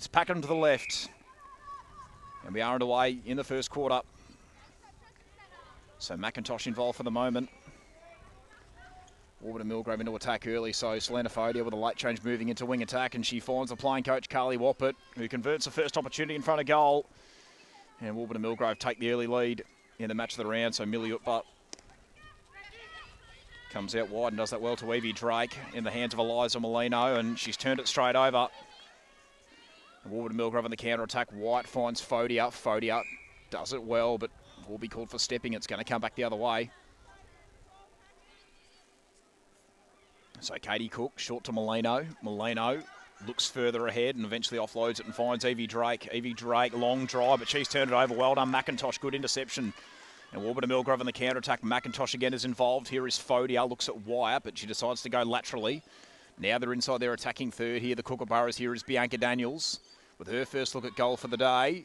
It's Pakenham to the left. And we are underway in the first quarter. So McIntosh involved for the moment. Warburton-Millgrove into attack early, so Selena Fodia with a late change moving into wing attack, and she finds the playing coach Carly Wappert, who converts the first opportunity in front of goal. And Warburton-Millgrove take the early lead in the match of the round, so Millie Utbah comes out wide and does that well to Evie Drake in the hands of Eliza Molino, and she's turned it straight over. Warburton-Millgrove on the counter-attack. White finds Fodia. Fodia does it well, but will be called for stepping. It's going to come back the other way. So Katie Cook, short to Molino. Molino looks further ahead and eventually offloads it and finds Evie Drake. Evie Drake, long drive, but she's turned it over. Well done, McIntosh. Good interception. And Warburton-Millgrove on the counter-attack. McIntosh again is involved. Here is Fodia. Looks at Wyatt, but she decides to go laterally. Now they're inside their attacking third here. The Kookaburras. Here is Bianca Daniels with her first look at goal for the day.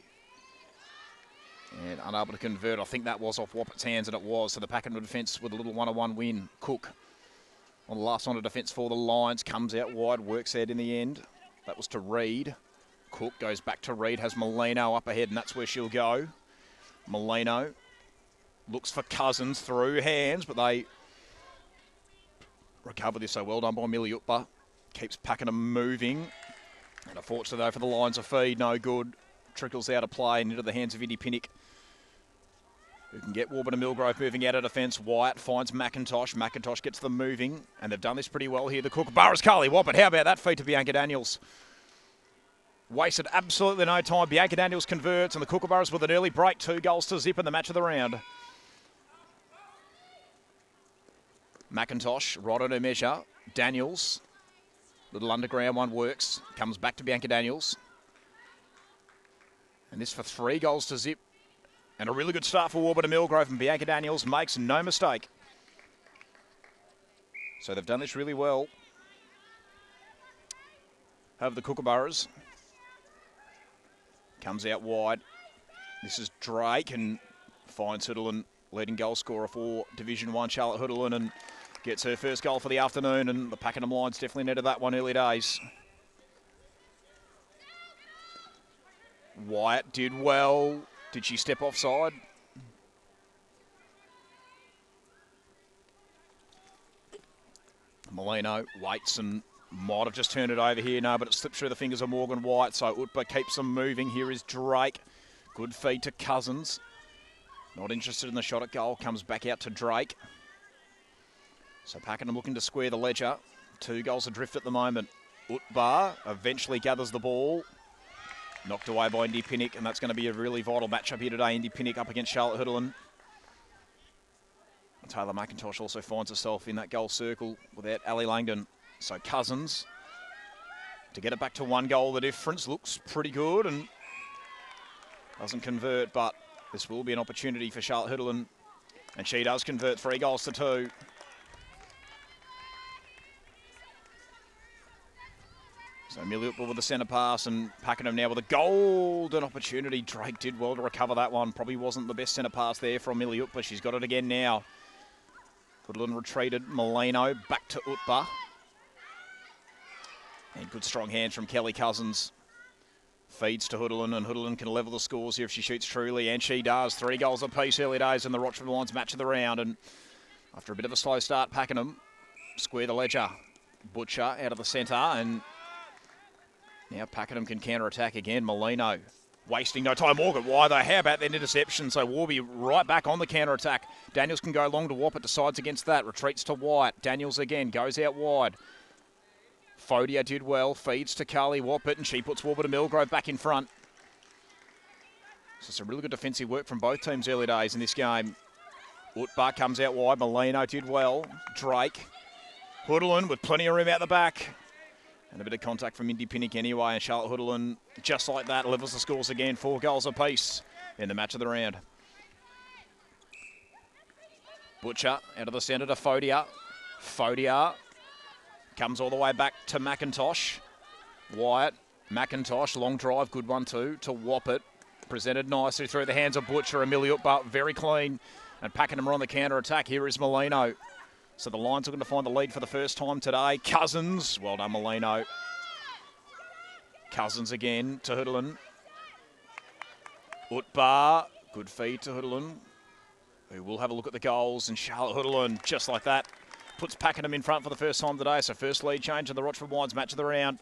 And unable to convert. I think that was off Wappett's hands, and it was. So the Pakenham defence with a little 1-on-1 win. Cook on the last line of defence for the Lions. Comes out wide, works out in the end. That was to Reid. Cook goes back to Reid, has Molino up ahead, and that's where she'll go. Molino looks for Cousins through hands, but they recover this. So well done by Millie Utbah. Keeps Pakenham moving. And unfortunately, though, for the Lions, a feed, no good. Trickles out of play and into the hands of Indy Pinnock, who can get Warburton-Millgrove moving out of defence. Wyatt finds McIntosh. McIntosh gets them moving, and they've done this pretty well here. The Kookaburras, Carly Wappert. How about that feed to Bianca Daniels? Wasted absolutely no time. Bianca Daniels converts, and the Kookaburras with an early break. 2 goals to zip in the match of the round. McIntosh, right on her measure. Daniels, little underground one works. Comes back to Bianca Daniels. And this for 3 goals to zip. And a really good start for Warburton-Millgrove, and Bianca Daniels makes no mistake. So they've done this really well. Have the Kookaburras. Comes out wide. This is Drake, and finds Hoodlin, leading goal scorer for Division 1, Charlotte Hoodlin, and gets her first goal for the afternoon, and the Pakenham Lions definitely netted that one early days. Wyatt did well. Did she step offside? Molino waits and might have just turned it over here. No, but it slips through the fingers of Morgan Wyatt. So Utbah keeps them moving. Here is Drake. Good feed to Cousins. Not interested in the shot at goal. Comes back out to Drake. So Pakenham looking to square the ledger. 2 goals adrift at the moment. Utbah eventually gathers the ball. Knocked away by Indy Pinnock, and that's going to be a really vital matchup here today. Indy Pinnock up against Charlotte Hoodlin. Taylor McIntosh also finds herself in that goal circle without Ali Langdon. So Cousins, to get it back to 1 goal, the difference looks pretty good and doesn't convert, but this will be an opportunity for Charlotte Hoodlin, and she does convert. 3 goals to 2. So Millie Utbah with the centre pass, and Pakenham now with a golden opportunity. Drake did well to recover that one. Probably wasn't the best centre pass there from Millie Utbah. She's got it again now. Hoodlin retreated. Molino back to Utbah. And good strong hands from Kelly Cousins. Feeds to Hoodlin, and Hoodlin can level the scores here if she shoots truly, and she does. 3 goals apiece early days in the Rochford Lions match of the round, and after a bit of a slow start, Pakenham square the ledger. Butcher out of the centre, and now Pakenham can counter-attack again. Molino wasting no time. Morgan, why though? How about that interception? So Warby right back on the counter-attack. Daniels can go long to Wappert, decides against that. Retreats to White. Daniels again, goes out wide. Fodia did well, feeds to Carly Wappert, and she puts Warburton-Millgrove back in front. So some really good defensive work from both teams early days in this game. Utbah comes out wide. Molino did well. Drake. Hoodlin with plenty of room out the back. And a bit of contact from Indy Pinnock anyway, and Charlotte Hoodlin, just like that, levels the scores again. 4 goals apiece in the match of the round. Butcher out of the centre to Fodia. Fodia comes all the way back to McIntosh. Wyatt, McIntosh, long drive, good one too, to Wappert. Presented nicely through the hands of Butcher and Millie Utbah, very clean. And Pakenham are on the counter-attack. Here is Molino. So the Lions are going to find the lead for the first time today. Cousins, well done Molino. Cousins again to Hoodlin. Utbar, good feed to Hoodlin, who will have a look at the goals. And Charlotte Hoodlin, just like that, puts Pakenham in front for the first time today. So first lead change in the Rochford Wines match of the round.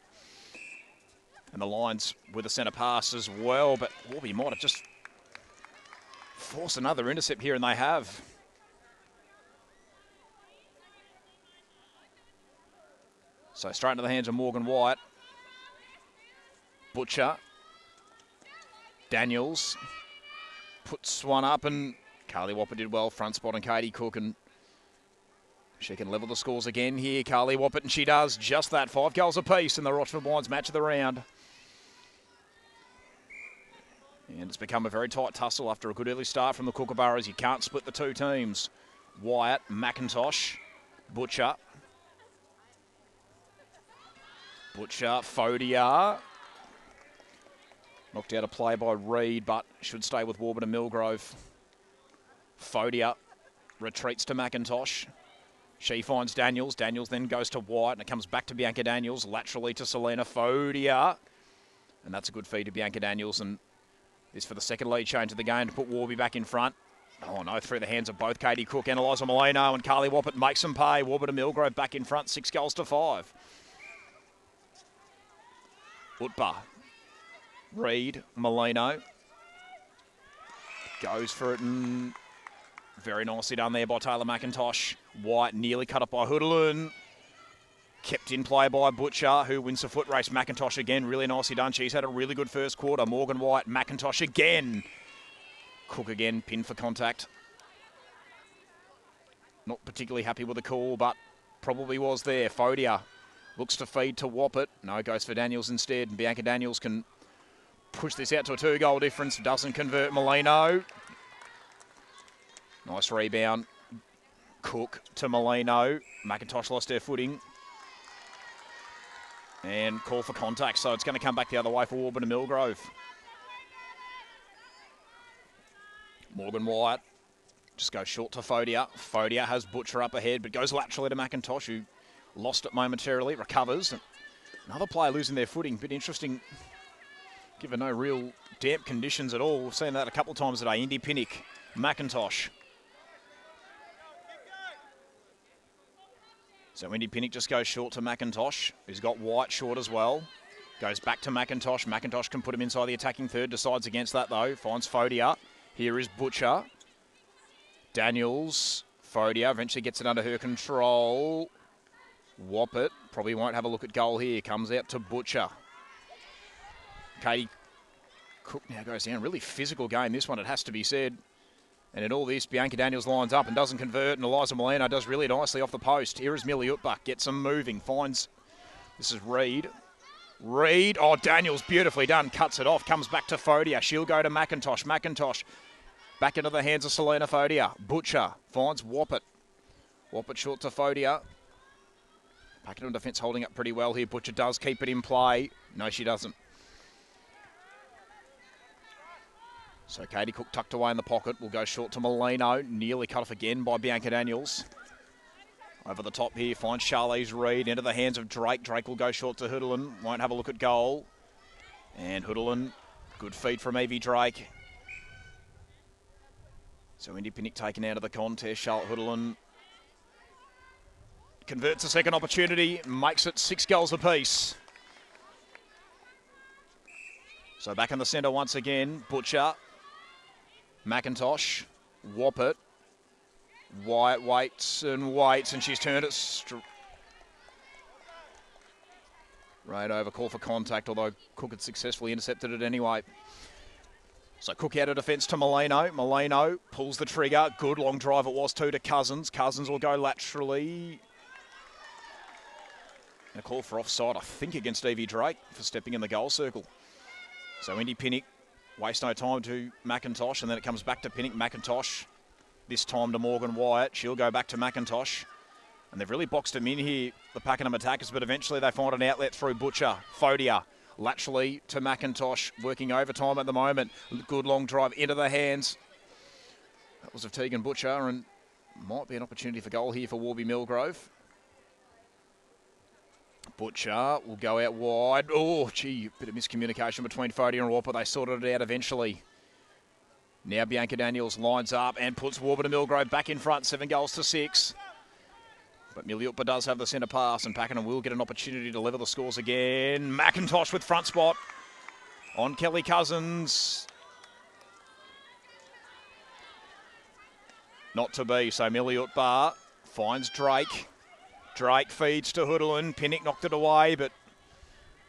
And the Lions with a centre pass as well. But Warby might have just forced another intercept here, and they have. So straight into the hands of Morgan White. Butcher. Daniels puts one up, and Carly Whopper did well. Front spot on Katie Cook, and she can level the scores again here, Carly Whopper, and she does just that. 5 goals apiece in the Rochford Wines match of the round. And it's become a very tight tussle after a good early start from the Kookaburras. You can't split the two teams. Wyatt, McIntosh, Butcher. Butcher, Fodia. Knocked out a play by Reed, but should stay with Warburton-Millgrove. Fodia retreats to McIntosh. She finds Daniels. Daniels then goes to White, and it comes back to Bianca Daniels. Laterally to Selena Fodia. And that's a good feed to Bianca Daniels, and this for the second lead change of the game to put Warby back in front. Oh no, through the hands of both Katie Cook and Eliza Molino, and Carly Whoppett makes them pay. Warburton-Millgrove back in front, 6 goals to 5. Utbar. Reed, Molino. Goes for it, and very nicely done there by Taylor McIntosh. White nearly cut up by Hoodlin. Kept in play by Butcher, who wins the foot race. McIntosh again, really nicely done. She's had a really good first quarter. Morgan White, McIntosh again. Cook again, pinned for contact. Not particularly happy with the call, but probably was there. Fodia looks to feed to Whoppett. No, goes for Daniels instead. And Bianca Daniels can push this out to a 2-goal difference. Doesn't convert. Molino. Nice rebound. Cook to Molino. McIntosh lost her footing. And call for contact, so it's going to come back the other way for Warburton-Millgrove. Morgan White just goes short to Fodia. Fodia has Butcher up ahead, but goes laterally to McIntosh, who lost it momentarily, recovers. Another player losing their footing, bit interesting, given no real damp conditions at all. We've seen that a couple of times today. Indy Pinnock, McIntosh. So Indy Pinnock just goes short to McIntosh, who's got White short as well. Goes back to McIntosh. McIntosh can put him inside the attacking third. Decides against that, though. Finds Fodia. Here is Butcher. Daniels. Fodia eventually gets it under her control. Whoppett probably won't have a look at goal here. Comes out to Butcher. Katie Cook now goes down. Really physical game, this one, it has to be said. And in all this, Bianca Daniels lines up and doesn't convert, and Eliza Molino does really nicely off the post. Here is Millie Utbach, gets them moving, finds, this is Reed. Reed, oh, Daniels, beautifully done, cuts it off, comes back to Fodia. She'll go to McIntosh. McIntosh back into the hands of Selena Fodia. Butcher finds Whoppett. Whoppett short to Fodia. Pakenham defence holding up pretty well here. Butcher does keep it in play. No, she doesn't. So Katie Cook tucked away in the pocket. Will go short to Molino. Nearly cut off again by Bianca Daniels. Over the top here, finds Charlize Reed into the hands of Drake. Drake will go short to Hoodlin. Won't have a look at goal. And Hoodlin, good feed from Evie Drake. So Indy Pinnock taken out of the contest. Charlotte Hoodlin converts a second opportunity, makes it 6 goals apiece. So back in the centre once again, Butcher. McIntosh, Whoppett, White waits, and she's turned it right over, call for contact, although Cook had successfully intercepted it anyway. So Cook out of defence to Molino. Molino pulls the trigger. Good long drive it was too to Cousins. Cousins will go laterally. And a call for offside, I think, against Evie Drake for stepping in the goal circle. So Indy Pinnock waste no time to McIntosh, and then it comes back to Pinnock. McIntosh, this time to Morgan Wyatt. She'll go back to McIntosh. And they've really boxed him in here, the Pakenham attackers, but eventually they find an outlet through Butcher. Fodia, laterally to McIntosh, working overtime at the moment. Good long drive into the hands. That was of Tegan Butcher, and might be an opportunity for goal here for Warby-Millgrove. Butcher will go out wide. Oh, gee, bit of miscommunication between Fody and Warper. They sorted it out eventually. Now Bianca Daniels lines up and puts Warburton-Millgrove back in front, 7-6. But Miliupa does have the centre pass, and Pakenham will get an opportunity to level the scores again. McIntosh with front spot on Kelly Cousins. Not to be, so Miliupa finds Drake. Drake feeds to Hoodlin. Pinnock knocked it away, but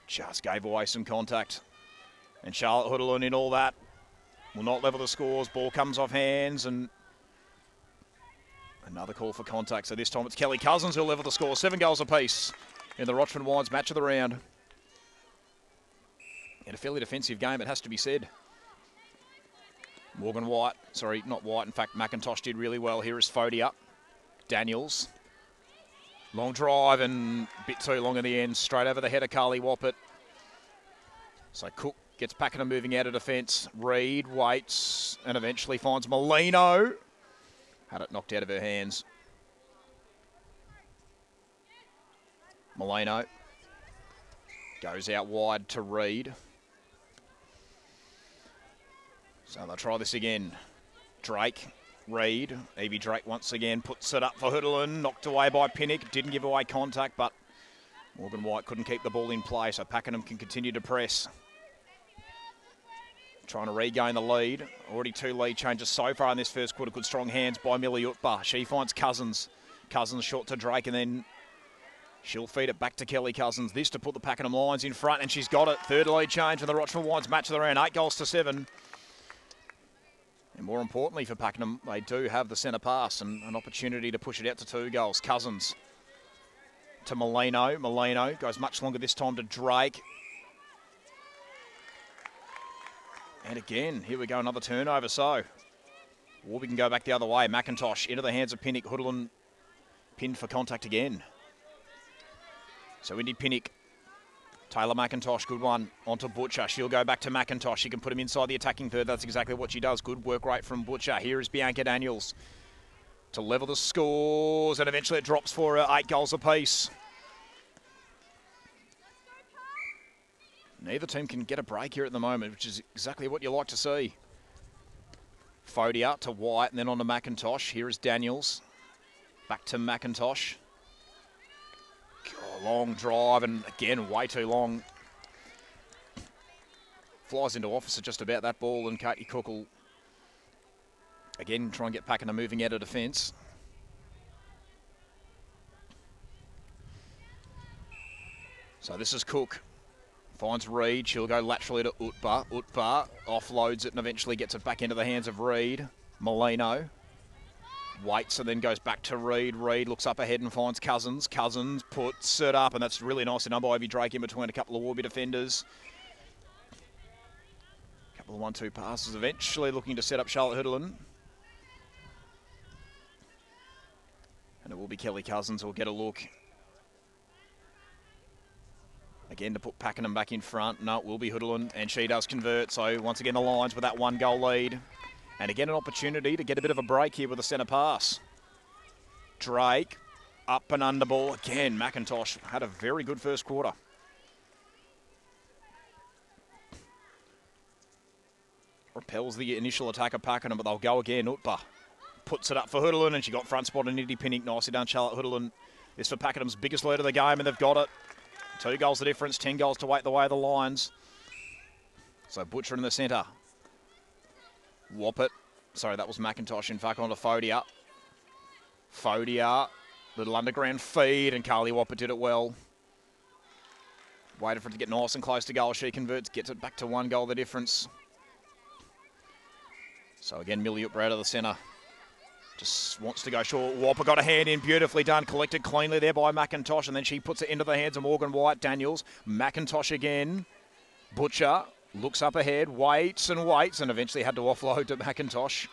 just gave away some contact. And Charlotte Hoodlin in all that will not level the scores. Ball comes off hands, and another call for contact. So this time it's Kelly Cousins who'll level the score. 7 goals apiece in the Rochford Wines match of the round. In a fairly defensive game, it has to be said. Morgan White, sorry, not White. In fact, McIntosh did really well. Here is Fody up. Daniels. Long drive and a bit too long in the end. Straight over the head of Carly Woppett. So Cook gets Pakenham moving out of defence. Reid waits and eventually finds Molino. Had it knocked out of her hands. Molino goes out wide to Reid. So they'll try this again. Drake, Reid, Evie Drake once again puts it up for Hoodlin. Knocked away by Pinnock. Didn't give away contact, but Morgan White couldn't keep the ball in play, so Pakenham can continue to press. Trying to regain the lead. Already 2 lead changes so far in this first quarter. Good strong hands by Miliupa. She finds Cousins. Cousins short to Drake, and then she'll feed it back to Kelly Cousins. This to put the Pakenham Lions in front, and she's got it. 3rd lead change in the Rochford Wines match of the round. 8-7. And more importantly for Pakenham, they do have the centre pass and an opportunity to push it out to 2 goals. Cousins to Molino. Molino goes much longer this time to Drake. And again, here we go, another turnover. So Warby can go back the other way. McIntosh into the hands of Pinnock. Hoodlin pinned for contact again. So Indy Pinnock. Taylor McIntosh, good one, onto Butcher. She'll go back to McIntosh. She can put him inside the attacking third. That's exactly what she does. Good work rate from Butcher. Here is Bianca Daniels to level the scores, and eventually it drops for her. 8 goals apiece. Neither team can get a break here at the moment, which is exactly what you like to see. Fody out to White, and then on to McIntosh. Here is Daniels. Back to McIntosh. Long drive, and again, way too long. Flies into officer just about that ball, and Katie Cook will again try and get Pakenham moving out of defence. So this is Cook. Finds Reid. She'll go laterally to Utba. Utba offloads it and eventually gets it back into the hands of Reid. Molino waits and then goes back to Reid. Reid looks up ahead and finds Cousins. Cousins puts it up, and that's really nice done by Ivy Drake in between a couple of Warby defenders. A couple of 1-2 passes, eventually looking to set up Charlotte Hoodlin. And it will be Kelly Cousins who'll get a look. Again to put Pakenham back in front. No, it will be Hoodlin, and she does convert. So once again the Lions with that 1-goal lead. And again, an opportunity to get a bit of a break here with a centre pass. Drake, up and under ball. Again, McIntosh had a very good first quarter. Repels the initial attack of Pakenham, but they'll go again. Utba puts it up for Hoodlin, and she got front spot and Indy Pinnock. Nicely done, Charlotte Hoodlin. This for Pakenham's biggest lead of the game, and they've got it. 2 goals the difference, 10 goals to wait the way of the Lions. So Butcher in the centre. Woppett. Sorry, that was McIntosh. In fact, onto Fodia. Fodia. Little underground feed, and Carly Woppett did it well. Waited for it to get nice and close to goal. She converts, gets it back to 1 goal the difference. So again, Miliupa out of the centre. Just wants to go short. Woppett got a hand in, beautifully done. Collected cleanly there by McIntosh, and then she puts it into the hands of Morgan White. Daniels. McIntosh again. Butcher. Looks up ahead, waits, and eventually had to offload to McIntosh.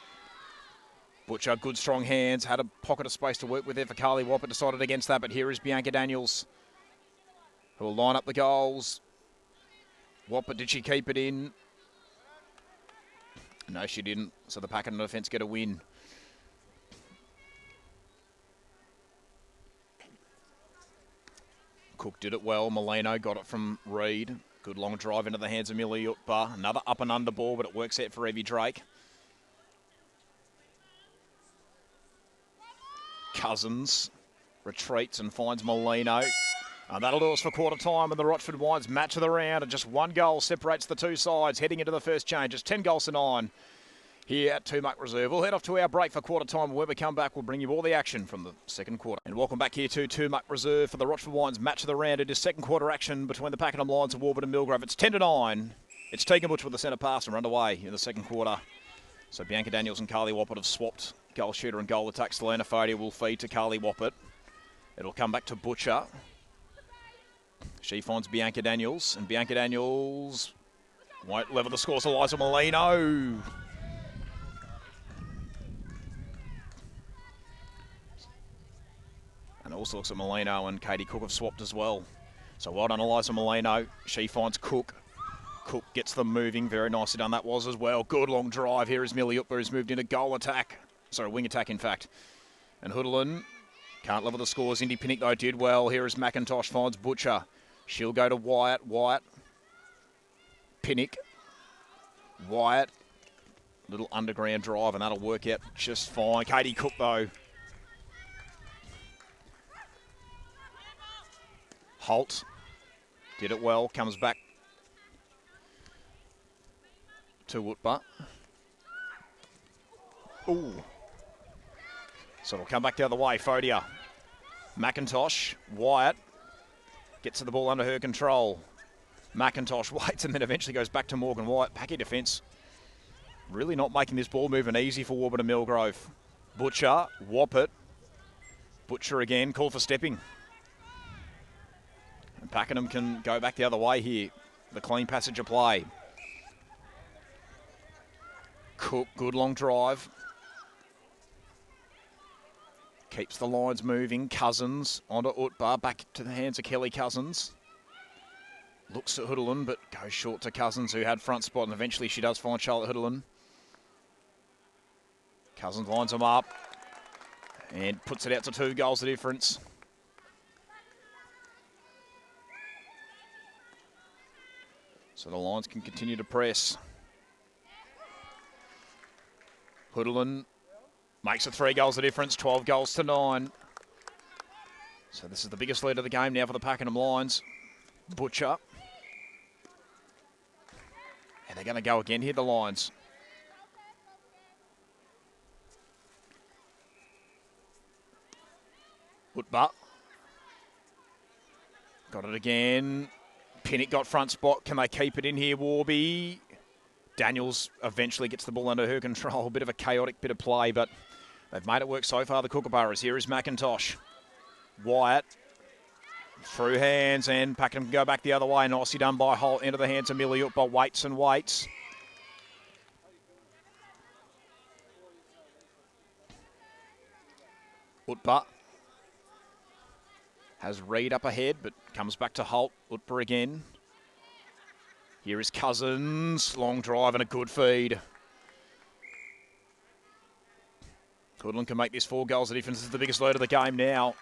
Butcher, good strong hands, had a pocket of space to work with there for Carly Woppett, decided against that, but here is Bianca Daniels, who will line up the goals. Woppett, did she keep it in? No, she didn't, so the Pakenham defence get a win. Cook did it well. Molino got it from Reed. Good long drive into the hands of Miliutba. Another up and under ball, but it works out for Evie Drake. Cousins retreats and finds Molino. And that'll do us for quarter time, and the Rochford Wines match of the round, and just one goal separates the two sides heading into the first change. It's 10 goals to 9 here at Tumac Reserve. We'll head off to our break for quarter time. When we come back, we'll bring you all the action from the second quarter. And welcome back here to Tumac Reserve for the Rochford Wines match of the round. It is second quarter action between the Pakenham Lions and Warburton-Millgrove. It's 10 to 9. It's Tegan Butch with the centre pass, and we're underway in the second quarter. So Bianca Daniels and Carly Woppert have swapped goal shooter and goal attack. Selena Fodia will feed to Carly Woppert. It'll come back to Butcher. She finds Bianca Daniels, and Bianca Daniels won't level the score, so Eliza Molino. And also looks at Molino and Katie Cook have swapped as well. So well done, Eliza Molino. She finds Cook. Cook gets them moving. Very nicely done that was as well. Good long drive. Here is Miliutba, who's moved into goal attack. Sorry, wing attack, in fact. And Hoodlin can't level the scores. Indy Pinnock, though, did well. Here is McIntosh, finds Butcher. She'll go to Wyatt. Wyatt. Pinnock. Wyatt. Little underground drive, and that'll work out just fine. Katie Cook, though. Holt did it well, comes back to Woodbutt. Ooh. So it'll come back the other way. Fodia. McIntosh. Wyatt gets to the ball under her control. McIntosh waits and then eventually goes back to Morgan Wyatt. Packy defence. Really not making this ball moving easy for Warburton-Millgrove. Butcher. Woppert. Butcher again. Call for stepping. And Pakenham can go back the other way here. The clean passage of play. Cook, good long drive. Keeps the lines moving. Cousins onto Utbar. Back to the hands of Kelly Cousins. Looks at Hoodlin, but goes short to Cousins, who had front spot, and eventually she does find Charlotte Hoodlin. Cousins lines them up and puts it out to 2 goals the difference. So the Lions can continue to press. Hoodlin makes it 3 goals the difference, 12 goals to 9. So this is the biggest lead of the game now for the Pakenham Lions. Butcher. And they're going to go again here, the Lions. Woodbutt. Got it again. Pinnock got front spot. Can they keep it in here, Warby? Daniels eventually gets the ball under her control. Bit of a chaotic bit of play, but they've made it work so far, the Kookaburras. Here is McIntosh. Wyatt. Through hands, and Pakenham can go back the other way. Nicely done by Holt into the hands of Miliutba. Waits and waits. Utbar has Reed up ahead, but comes back to Holt. Utbar again. Here is Cousins. Long drive and a good feed. Goodland can make this 4 goals. The difference is the biggest lead of the game now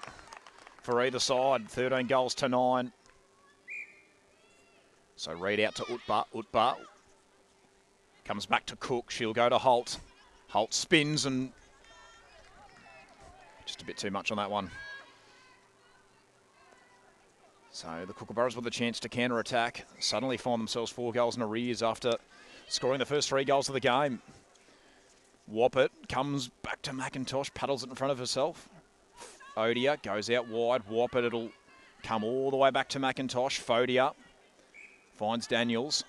for either side. 13 goals to 9. So Reed out to Utbar. Utbar comes back to Cook. She'll go to Holt. Holt spins and just a bit too much on that one. So the Kookaburras with a chance to counter-attack. Suddenly find themselves 4 goals in arrears after scoring the first 3 goals of the game. Woppert comes back to McIntosh, paddles it in front of herself. Fodia goes out wide. Woppert, it'll come all the way back to McIntosh. Fodia finds Daniels.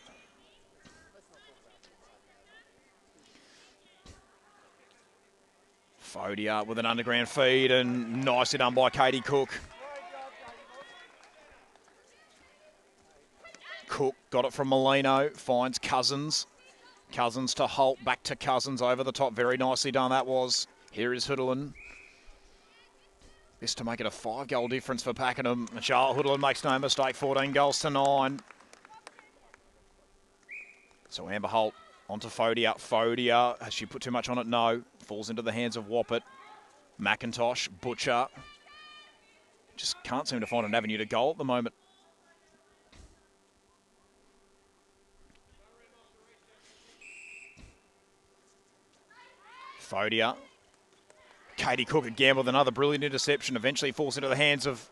Fodia with an underground feed and nicely done by Katie Cook. Cook got it from Molino, finds Cousins. Cousins to Holt, back to Cousins over the top. Very nicely done that was. Here is Hoodlin. This to make it a 5-goal difference for Pakenham. Charlotte Hoodlin makes no mistake, 14 goals to 9. So Amber Holt onto Fodia. Fodia, has she put too much on it? No. Falls into the hands of Woppert. McIntosh, Butcher. just can't seem to find an avenue to goal at the moment. Fodia. Katie Cook again with another brilliant interception. Eventually falls into the hands of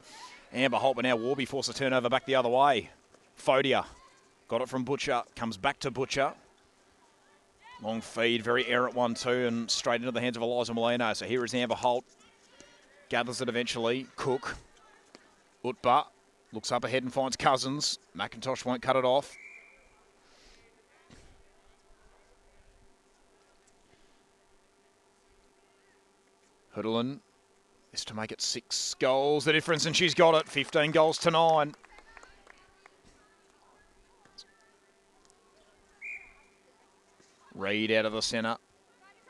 Amber Holt, but now Warby forced a turnover back the other way. Fodia got it from Butcher, comes back to Butcher. Long feed, very errant 1-2, and straight into the hands of Eliza Molino. So here is Amber Holt. Gathers it eventually. Cook. Utba looks up ahead and finds Cousins. McIntosh won't cut it off. Hudlin is to make it 6 goals the difference, and she's got it. 15 goals to 9. Reid out of the centre,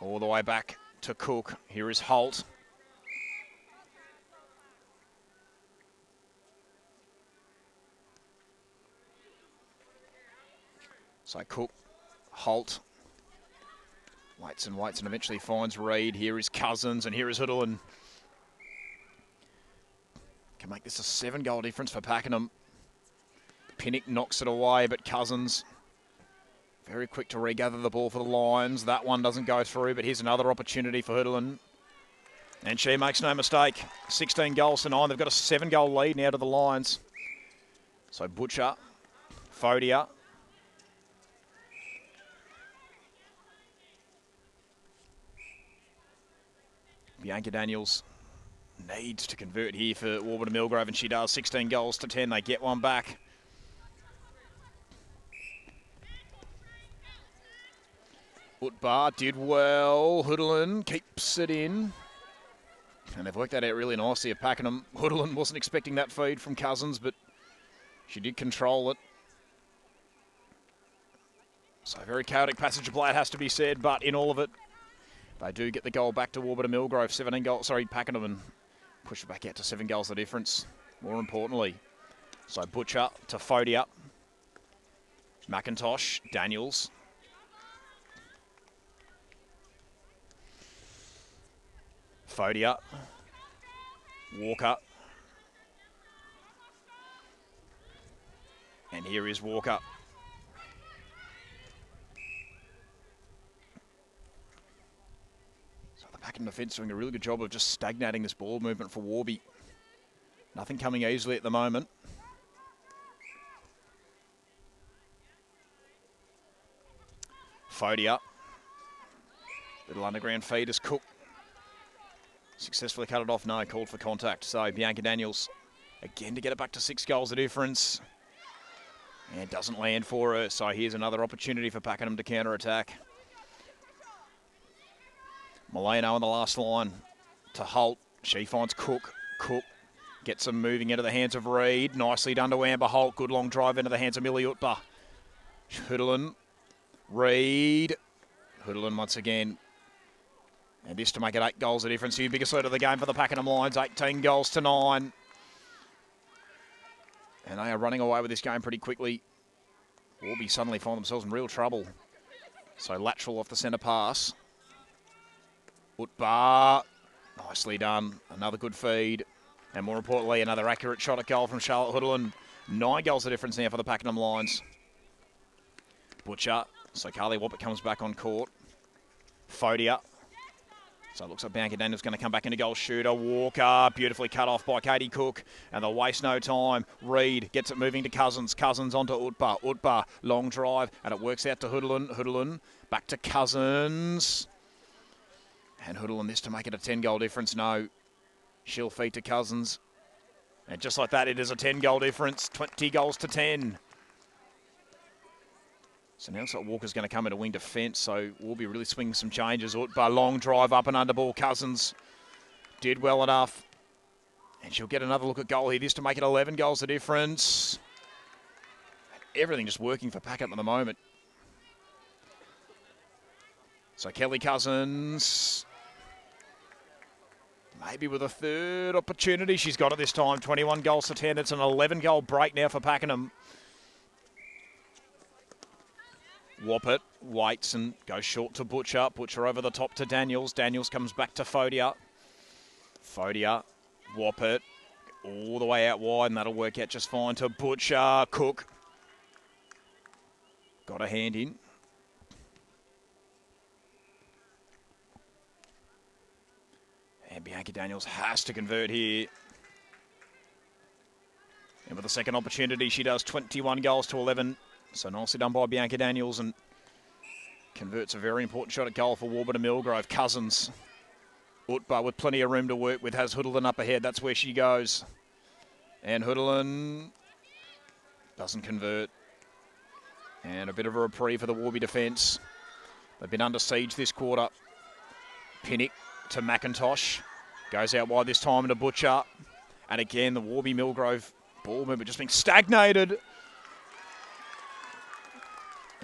all the way back to Cook. Here is Holt. So Cook, Holt, waits and eventually finds Reid. Here is Cousins, and here is Hudlin. Can make this a 7-goal difference for Pakenham. Pinnock knocks it away, but Cousins very quick to regather the ball for the Lions. That one doesn't go through, but here's another opportunity for Hudlin. And she makes no mistake. 16 goals to 9. They've got a 7-goal lead now to the Lions. So Butcher, Fodia. Bianca Daniels needs to convert here for Warburton-Millgrove, and she does. 16 goals to 10. They get one back. Utbar did well. Hudlin keeps it in. And they've worked that out really nicely at Pakenham. Hudlin wasn't expecting that feed from Cousins, but she did control it. So very chaotic passage of play, it has to be said, but in all of it, they do get the goal back to Warburton-Millgrove. 17 goals, Pakenham, and push it back out to 7 goals the difference, more importantly. So Butcher to Fodia. McIntosh, Daniels. Fodia. Walker. And here is Walker. So the Pakenham defence doing a really good job of just stagnating this ball movement for Warby. Nothing coming easily at the moment. Fodia. Little underground feed as Cook. Successfully cut it off. No, called for contact. So Bianca Daniels again to get it back to 6 goals the difference. And doesn't land for her. So here's another opportunity for Pakenham to counter-attack. Molino on the last line to Holt. She finds Cook. Cook gets them moving into the hands of Reid. Nicely done to Amber Holt. Good long drive into the hands of Millie Utba. Hudlin. Reid. Hudlin once again. And this to make it 8 goals the difference. The biggest lead of the game for the Pakenham Lions. 18 goals to 9. And they are running away with this game pretty quickly. Warby suddenly find themselves in real trouble. So lateral off the centre pass. Utbar. Nicely done. Another good feed. And more importantly, another accurate shot at goal from Charlotte Hudlin. 9 goals the difference now for the Pakenham Lions. Butcher. So Carly Wappert comes back on court. Fodia. So it looks like Bianca Daniels going to come back into goal shooter. Walker, beautifully cut off by Katie Cook. And they'll waste no time. Reid gets it moving to Cousins. Cousins onto Utbar. Utbar, long drive. And it works out to Hudlin. Hudlin, back to Cousins. And Hudlin this to make it a 10-goal difference. No. She'll feed to Cousins. And just like that, it is a 10-goal difference. 20 goals to 10. So now it's like Walker's going to come into wing defence, so we'll be really swinging some changes. Utbar, long drive up and under ball. Cousins did well enough. And she'll get another look at goal here. This to make it 11 goals the difference. Everything just working for Pakenham at the moment. So Kelly Cousins, maybe with a third opportunity. She's got it this time. 21 goals to 10. It's an 11-goal break now for Pakenham. Wappert waits and goes short to Butcher. Butcher over the top to Daniels. Daniels comes back to Fodia. Fodia, Wappert. all the way out wide, and that'll work out just fine to Butcher. Cook got a hand in. And Bianca Daniels has to convert here. And with the second opportunity, she does 21 goals to 11. So nicely done by Bianca Daniels, and converts a very important shot at goal for Warburton-Millgrove. Cousins. Utba with plenty of room to work with, has Hoodlin up ahead. That's where she goes. And Hoodlin doesn't convert. And a bit of a reprieve for the Warby defence. They've been under siege this quarter. Pinnock to McIntosh. Goes out wide this time to Butcher. And again, the Warby-Millgrove ball movement just being stagnated.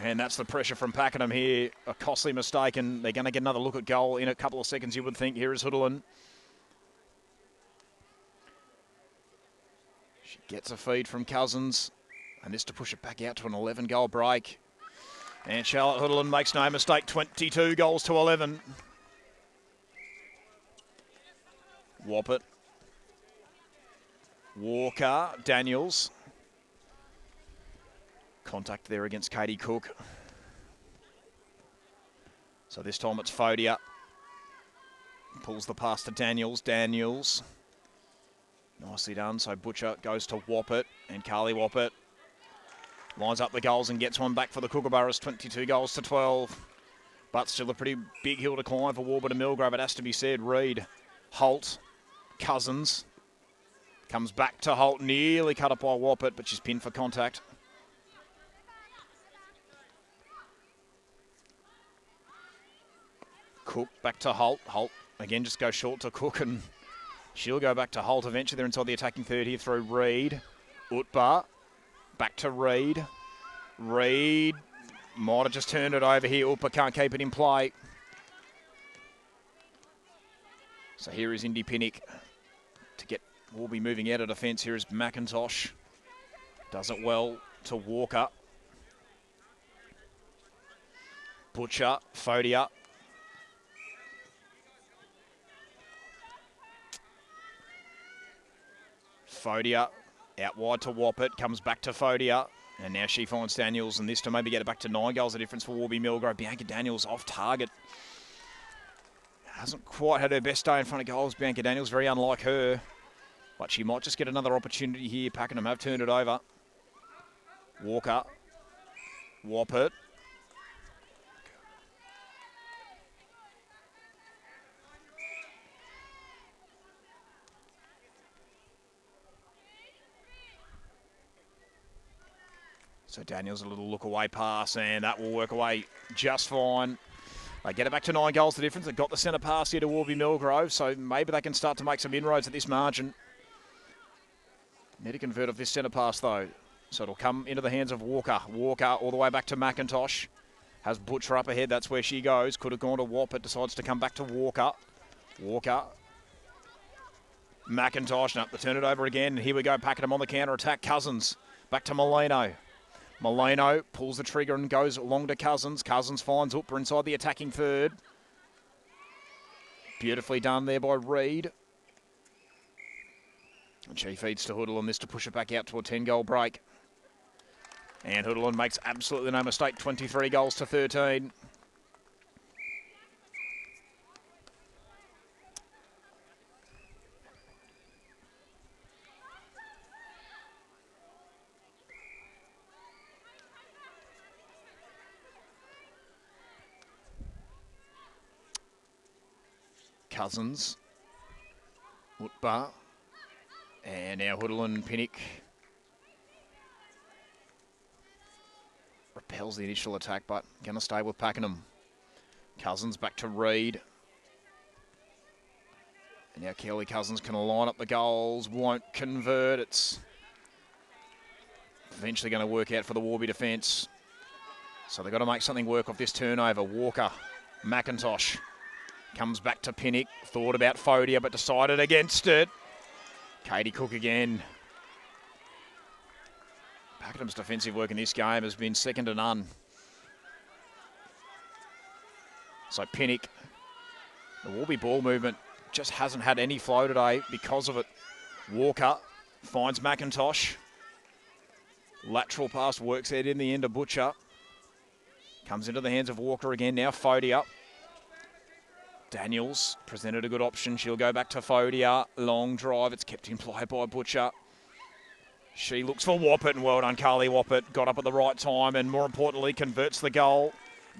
And that's the pressure from Pakenham here. A costly mistake, and they're going to get another look at goal in a couple of seconds, you would think. Here is Hoodlin. She gets a feed from Cousins. And this to push it back out to an 11-goal break. And Charlotte Hoodlin makes no mistake, 22 goals to 11. Wappett. Walker. Daniels. Contact there against Katie Cook. So this time it's Fodia. Pulls the pass to Daniels. Daniels. Nicely done. So Butcher goes to Wappett. And Carly Wappett lines up the goals and gets one back for the Kookaburras. 22 goals to 12. But still a pretty big hill to climb for Warburton-Millgrove. It has to be said. Reid. Holt. Cousins. Comes back to Holt. Nearly cut up by Wappett, but she's pinned for contact. Cook back to Holt. Holt again just goes short to Cook, and she'll go back to Holt eventually. They're inside the attacking third here through Reid. Utba back to Reid. Reid might have just turned it over here. Utba can't keep it in play. So here is Indy Pinnock to get Warby moving out of defence. Here is McIntosh. Does it well to Walker. Butcher. Fodia. Fodia out wide to Wappett, comes back to Fodia, and now she finds Daniels, and this to maybe get it back to 9 goals, the difference for Warby-Millgrove. Bianca Daniels off target. Hasn't quite had her best day in front of goals. Bianca Daniels, very unlike her, but she might just get another opportunity here. Pakenham have turned it over. Walker. Wappett. So Daniels a little look away pass, and that will work away just fine. They get it back to 9 goals the difference. They've got the centre pass here to Warby-Millgrove, so maybe they can start to make some inroads at this margin. Need to convert off this centre pass though. So it'll come into the hands of Walker. Walker all the way back to McIntosh. Has Butcher up ahead, that's where she goes. Could have gone to Wappett, decides to come back to Walker. Walker. McIntosh, no, they turn it over again. And here we go, Pakenham on the counter-attack. Cousins, back to Molino. Molino pulls the trigger and goes long to Cousins. Cousins finds Upper inside the attacking third. Beautifully done there by Reid. And she feeds to Hoodlin, this to push it back out to a 10-goal break. And Hoodlin makes absolutely no mistake, 23 goals to 13. Cousins, Utba, and now Hoodlin, Pinnock. Repels the initial attack, but going to stay with Pakenham. Cousins back to Reid. And now Kelly Cousins can line up the goals, won't convert. It's eventually going to work out for the Warby defence. So they've got to make something work off this turnover. Walker, McIntosh. Comes back to Pinnock, thought about Fodia, but decided against it. Katie Cook again. Pakenham's defensive work in this game has been second to none. So Pinnock, the Warby ball movement just hasn't had any flow today because of it. Walker Finds McIntosh. Lateral pass works out in the end of Butcher. Comes into the hands of Walker again. Now Fodia. Daniels presented a good option. She'll go back to Fodia. Long drive. It's kept in play by Butcher. She looks for Warburton, and well done, Carly Warburton. Got up at the right time and, more importantly, converts the goal.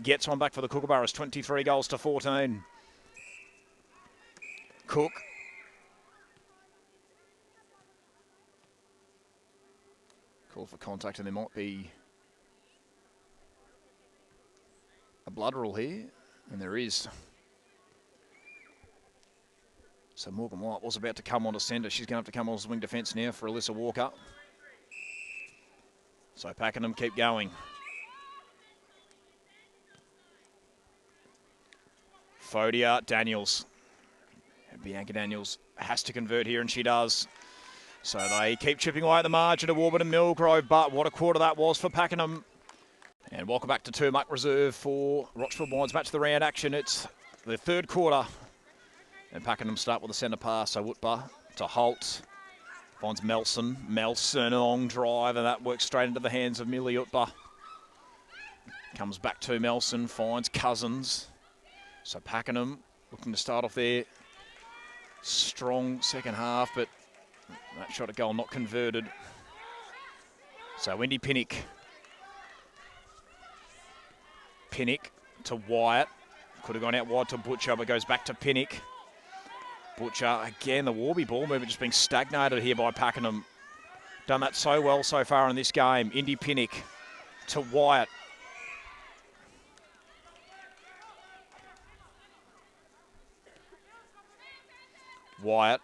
Gets one back for the Kookaburras, 23 goals to 14. Cook. Call for contact, and there might be a blood rule here, and there is. So Morgan White was about to come on to centre. She's going to have to come on as wing defence now for Alyssa Walker. So Pakenham keep going. Fodia, Daniels. Bianca Daniels has to convert here, and she does. So they keep chipping away at the margin of Warburton-Millgrove, but what a quarter that was for Pakenham. And welcome back to Turmuck Reserve for Rochford Wines Match of the Round action. It's the third quarter. And Pakenham start with a centre pass. So Wootba to Holt. Finds Melson. Melson, a long drive, and that works straight into the hands of Millie Utba. Comes back to Melson, finds Cousins. So Pakenham looking to start off their strong second half, but that shot at goal not converted. So Wendy Pinnock. Pinnock to Wyatt. Could have gone out wide to Butcher, but goes back to Pinnock. Butcher, again, the Warby ball movement just being stagnated here by Pakenham. Done that so well so far in this game. Indy Pinnock to Wyatt. Wyatt,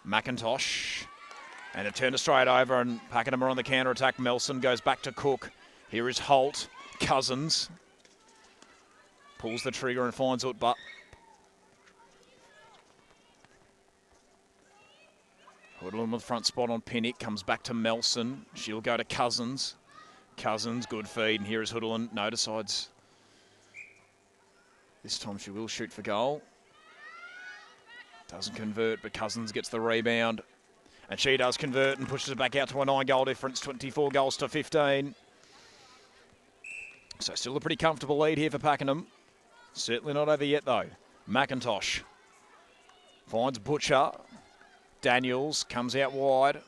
McIntosh, and a turn to straight over, and Pakenham are on the counter-attack. Melson goes back to Cook. Here is Holt. Cousins pulls the trigger and finds Utba. Hoodlum with the front spot on Pinnock, comes back to Melson. She'll go to Cousins. Cousins, good feed, and here is Hoodlum. No decides. This time she will shoot for goal. Doesn't convert, but Cousins gets the rebound. And she does convert and pushes it back out to a 9-goal difference, 24 goals to 15. So still a pretty comfortable lead here for Pakenham. Certainly not over yet, though. McIntosh finds Butcher. Daniels comes out wide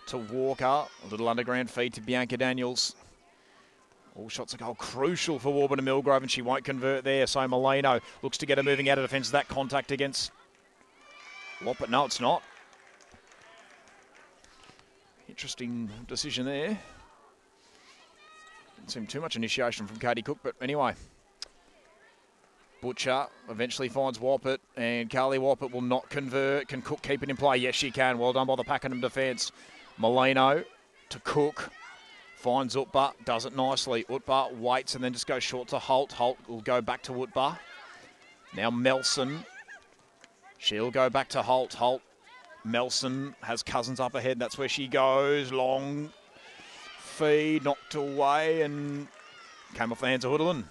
to Walker. A little underground feed to Bianca Daniels. All shots are goal crucial for Warburton-Millgrove, and she won't convert there. So Molino looks to get her moving out of defence. That contact against Loppet. No, it's not. Interesting decision there. Didn't seem too much initiation from Katie Cook, but anyway. Butcher eventually finds Woppert, and Carly Woppert will not convert. Can Cook keep it in play? Yes, she can. Well done by the Pakenham defence. Molino to Cook. Finds Utba, does it nicely. Utba waits and then just goes short to Holt. Holt will go back to Utba. Now Melson. She'll go back to Holt. Holt. Melson has Cousins up ahead. That's where she goes. Long feed, knocked away, and came off the hands of Hoodlin.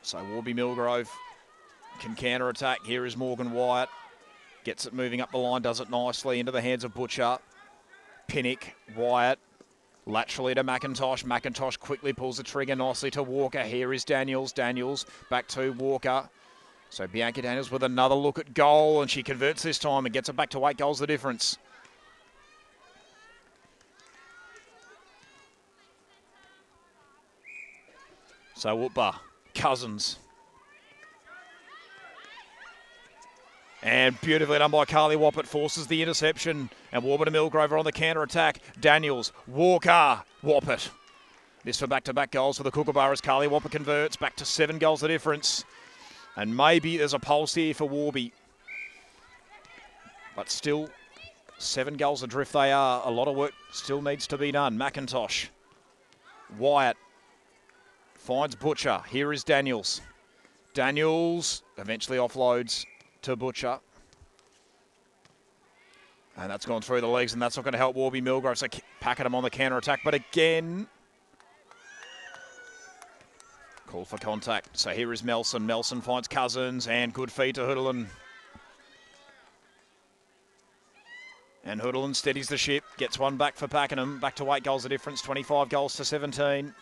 So Warby-Millgrove can counter-attack. Here is Morgan Wyatt. Gets it moving up the line, does it nicely into the hands of Butcher. Pinnock, Wyatt, laterally to McIntosh. McIntosh quickly pulls the trigger nicely to Walker. Here is Daniels. Daniels back to Walker. So Bianca Daniels with another look at goal, and she converts this time and gets it back to 8 goals the difference. So Utba, Cousins. And beautifully done by Carly Woppert, forces the interception. And Warburton-Millgrove are on the counter-attack. Daniels, Walker, Woppert. This for back-to-back goals for the Kookaburras. Carly Woppert converts, back to 7 goals the difference. And maybe there's a pulse here for Warby. But still, 7 goals adrift they are. A lot of work still needs to be done. McIntosh, Wyatt, finds Butcher. Here is Daniels. Daniels eventually offloads to Butcher. And that's gone through the legs, and that's not going to help Warby-Millgrove. So Pakenham on the counter-attack. But again, call for contact. So here is Melson. Melson finds Cousins, and good feed to Hoodlin. And Hoodlin steadies the ship, gets one back for Pakenham. Back to 8 goals the difference, 25 goals to 17.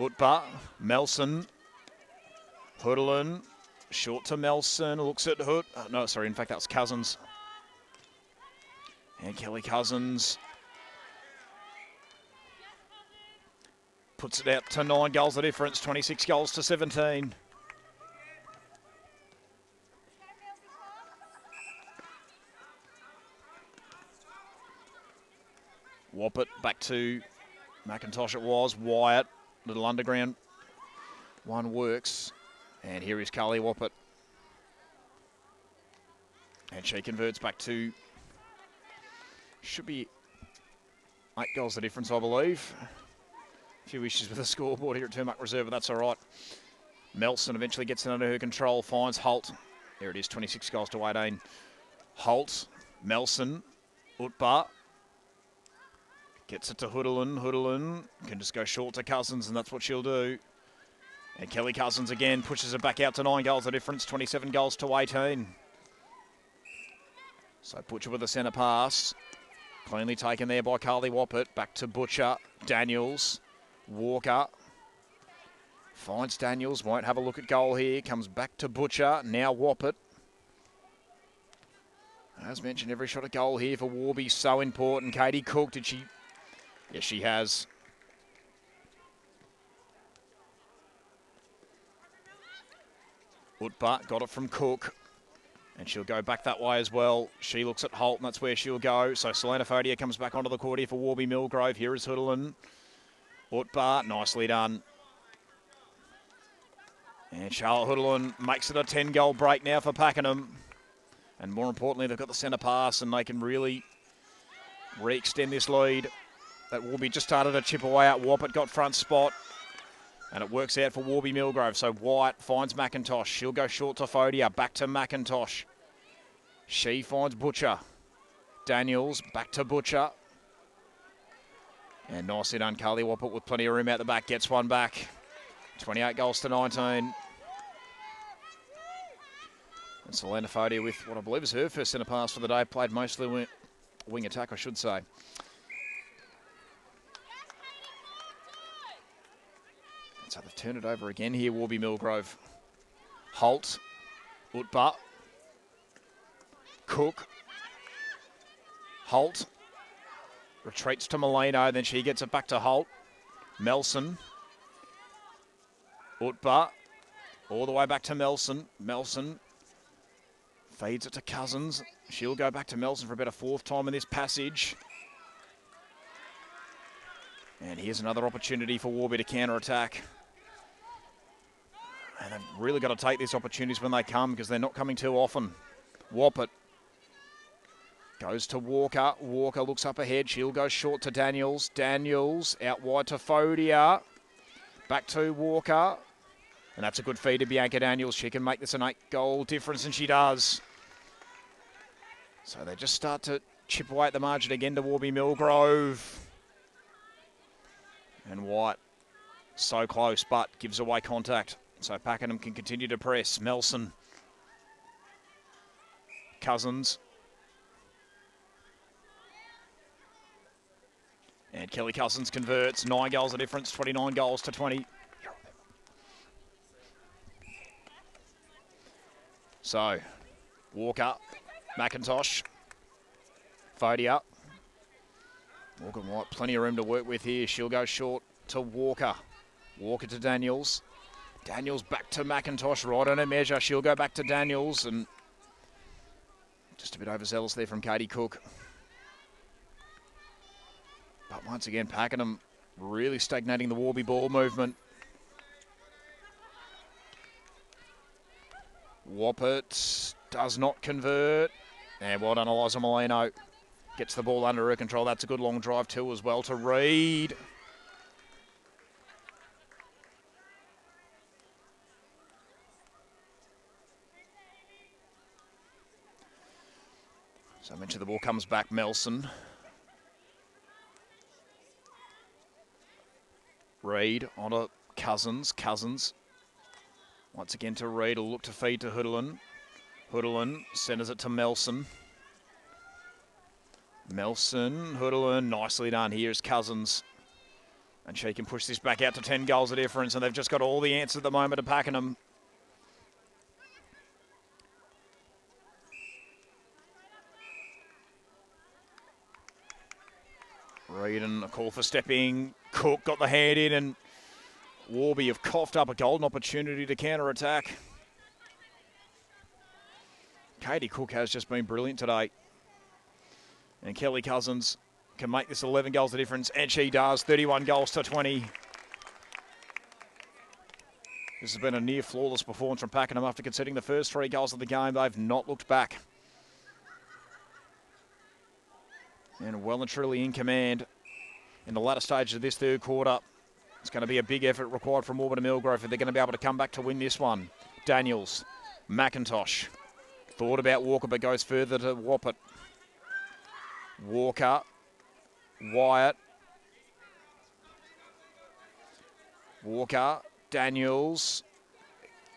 Utba, Melson, Hoodlin, short to Melson, looks at Hood. Oh, no, sorry, in fact, that was Cousins. And Kelly Cousins puts it out to 9 goals the difference, 26 goals to 17. Woppett back to McIntosh it was. Wyatt, little underground one works. And here is Carly Woppett. And she converts back to, should be 8 goals the difference, I believe. A few issues with the scoreboard here at Turmuck Reserve, but that's all right. Melson eventually gets it under her control, finds Holt. There it is, 26 goals to 18. Holt, Melson, Utba. Gets it to Hoodlin. Hoodlin can just go short to Cousins, and that's what she'll do. And Kelly Cousins again pushes it back out to 9 goals the difference, 27 goals to 18. So Butcher with a centre pass. Cleanly taken there by Carly Woppett. Back to Butcher. Daniels. Walker. Finds Daniels. Won't have a look at goal here. Comes back to Butcher. Now Woppett. As mentioned, every shot at goal here for Warby so important. Katie Cook, did she... Yes, she has. Utba got it from Cook. And she'll go back that way as well. She looks at Holt, and that's where she'll go. So Selena Fodia comes back onto the court here for Warburton-Millgrove. Here is Hoodlin. Utba, nicely done. And Charlotte Hoodlin makes it a 10-goal break now for Pakenham. And more importantly, they've got the centre pass, and they can really re-extend this lead. That Warby just started to chip away at. Woppett got front spot. And it works out for Warburton-Millgrove. So White finds McIntosh. She'll go short to Fodia. Back to McIntosh. She finds Butcher. Daniels back to Butcher. And nicely done. Carly Woppett with plenty of room out the back. Gets one back. 28 goals to 19. And Selena Fodia with what I believe is her first centre pass for the day. Played mostly wing attack, I should say. So they've turned it over again here, Warburton-Millgrove. Holt, Utba, Cook, Holt, retreats to Molino, then she gets it back to Holt. Melson, Utba, all the way back to Melson. Melson feeds it to Cousins. She'll go back to Melson for about a 4th time in this passage. And here's another opportunity for Warby to counter-attack. And they've really got to take these opportunities when they come, because they're not coming too often. Woppett goes to Walker. Walker looks up ahead. She'll go short to Daniels. Daniels out wide to Fodia. Back to Walker. And that's a good feed to Bianca Daniels. She can make this an 8-goal difference, and she does. So they just start to chip away at the margin again to Warburton-Millgrove. And White so close, but gives away contact. So Pakenham can continue to press. Melson. Cousins. And Kelly Cousins converts. 9 goals the difference, 29 goals to 20. So, Walker, McIntosh, Fodia. Morgan White, plenty of room to work with here. She'll go short to Walker. Walker to Daniels. Daniels back to McIntosh, right on a measure. She'll go back to Daniels, and just a bit overzealous there from Katie Cook. But once again, Pakenham really stagnating the Warby ball movement. Woppett does not convert. And well done, Eliza Molino. Gets the ball under her control. That's a good long drive too as well to Reid. So I mentioned the ball comes back, Melson. Reid onto Cousins. Cousins once again to Reid. Will look to feed to Hoodlin. Hoodlin centres it to Melson. Melson, Hoodlin, nicely done. Here's Cousins. And she can push this back out to 10 goals of difference, and they've just got all the answers at the moment to Pakenham. Reed and a call for stepping. Cook got the hand in, and Warby have coughed up a golden opportunity to counter-attack. Katie Cook has just been brilliant today. And Kelly Cousins can make this 11 goals of difference, and she does, 31 goals to 20. This has been a near flawless performance from Pakenham after conceding the first 3 goals of the game. They've not looked back. And well and truly in command in the latter stages of this third quarter. It's going to be a big effort required from Warburton-Millgrove if they're going to be able to come back to win this one. Daniels, McIntosh. Thought about Walker, but goes further to Woppett. Walker, Wyatt. Walker, Daniels.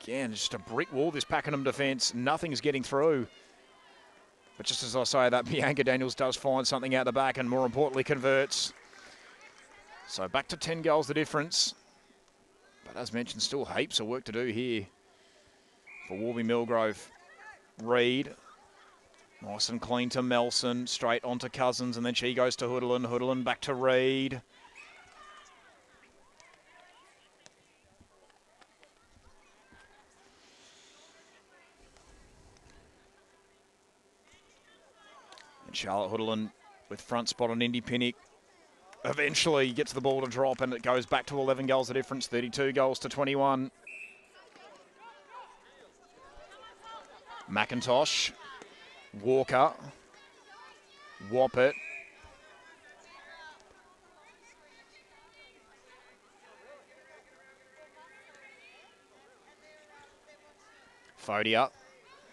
Again, just a brick wall, this Pakenham defence. Nothing's getting through. But just as I say that, Bianca Daniels does find something out the back and more importantly converts. So back to 10 goals the difference. But as mentioned, still heaps of work to do here for Warburton-Millgrove. Reed. Nice and clean to Melson. Straight onto Cousins, and then she goes to Hoodlin. Hoodlin back to Reed. And Charlotte Hoodlin with front spot on Indy Pinnock. Eventually gets the ball to drop, and it goes back to 11 goals the difference, 32 goals to 21. McIntosh, Walker, Woppett, Fodia,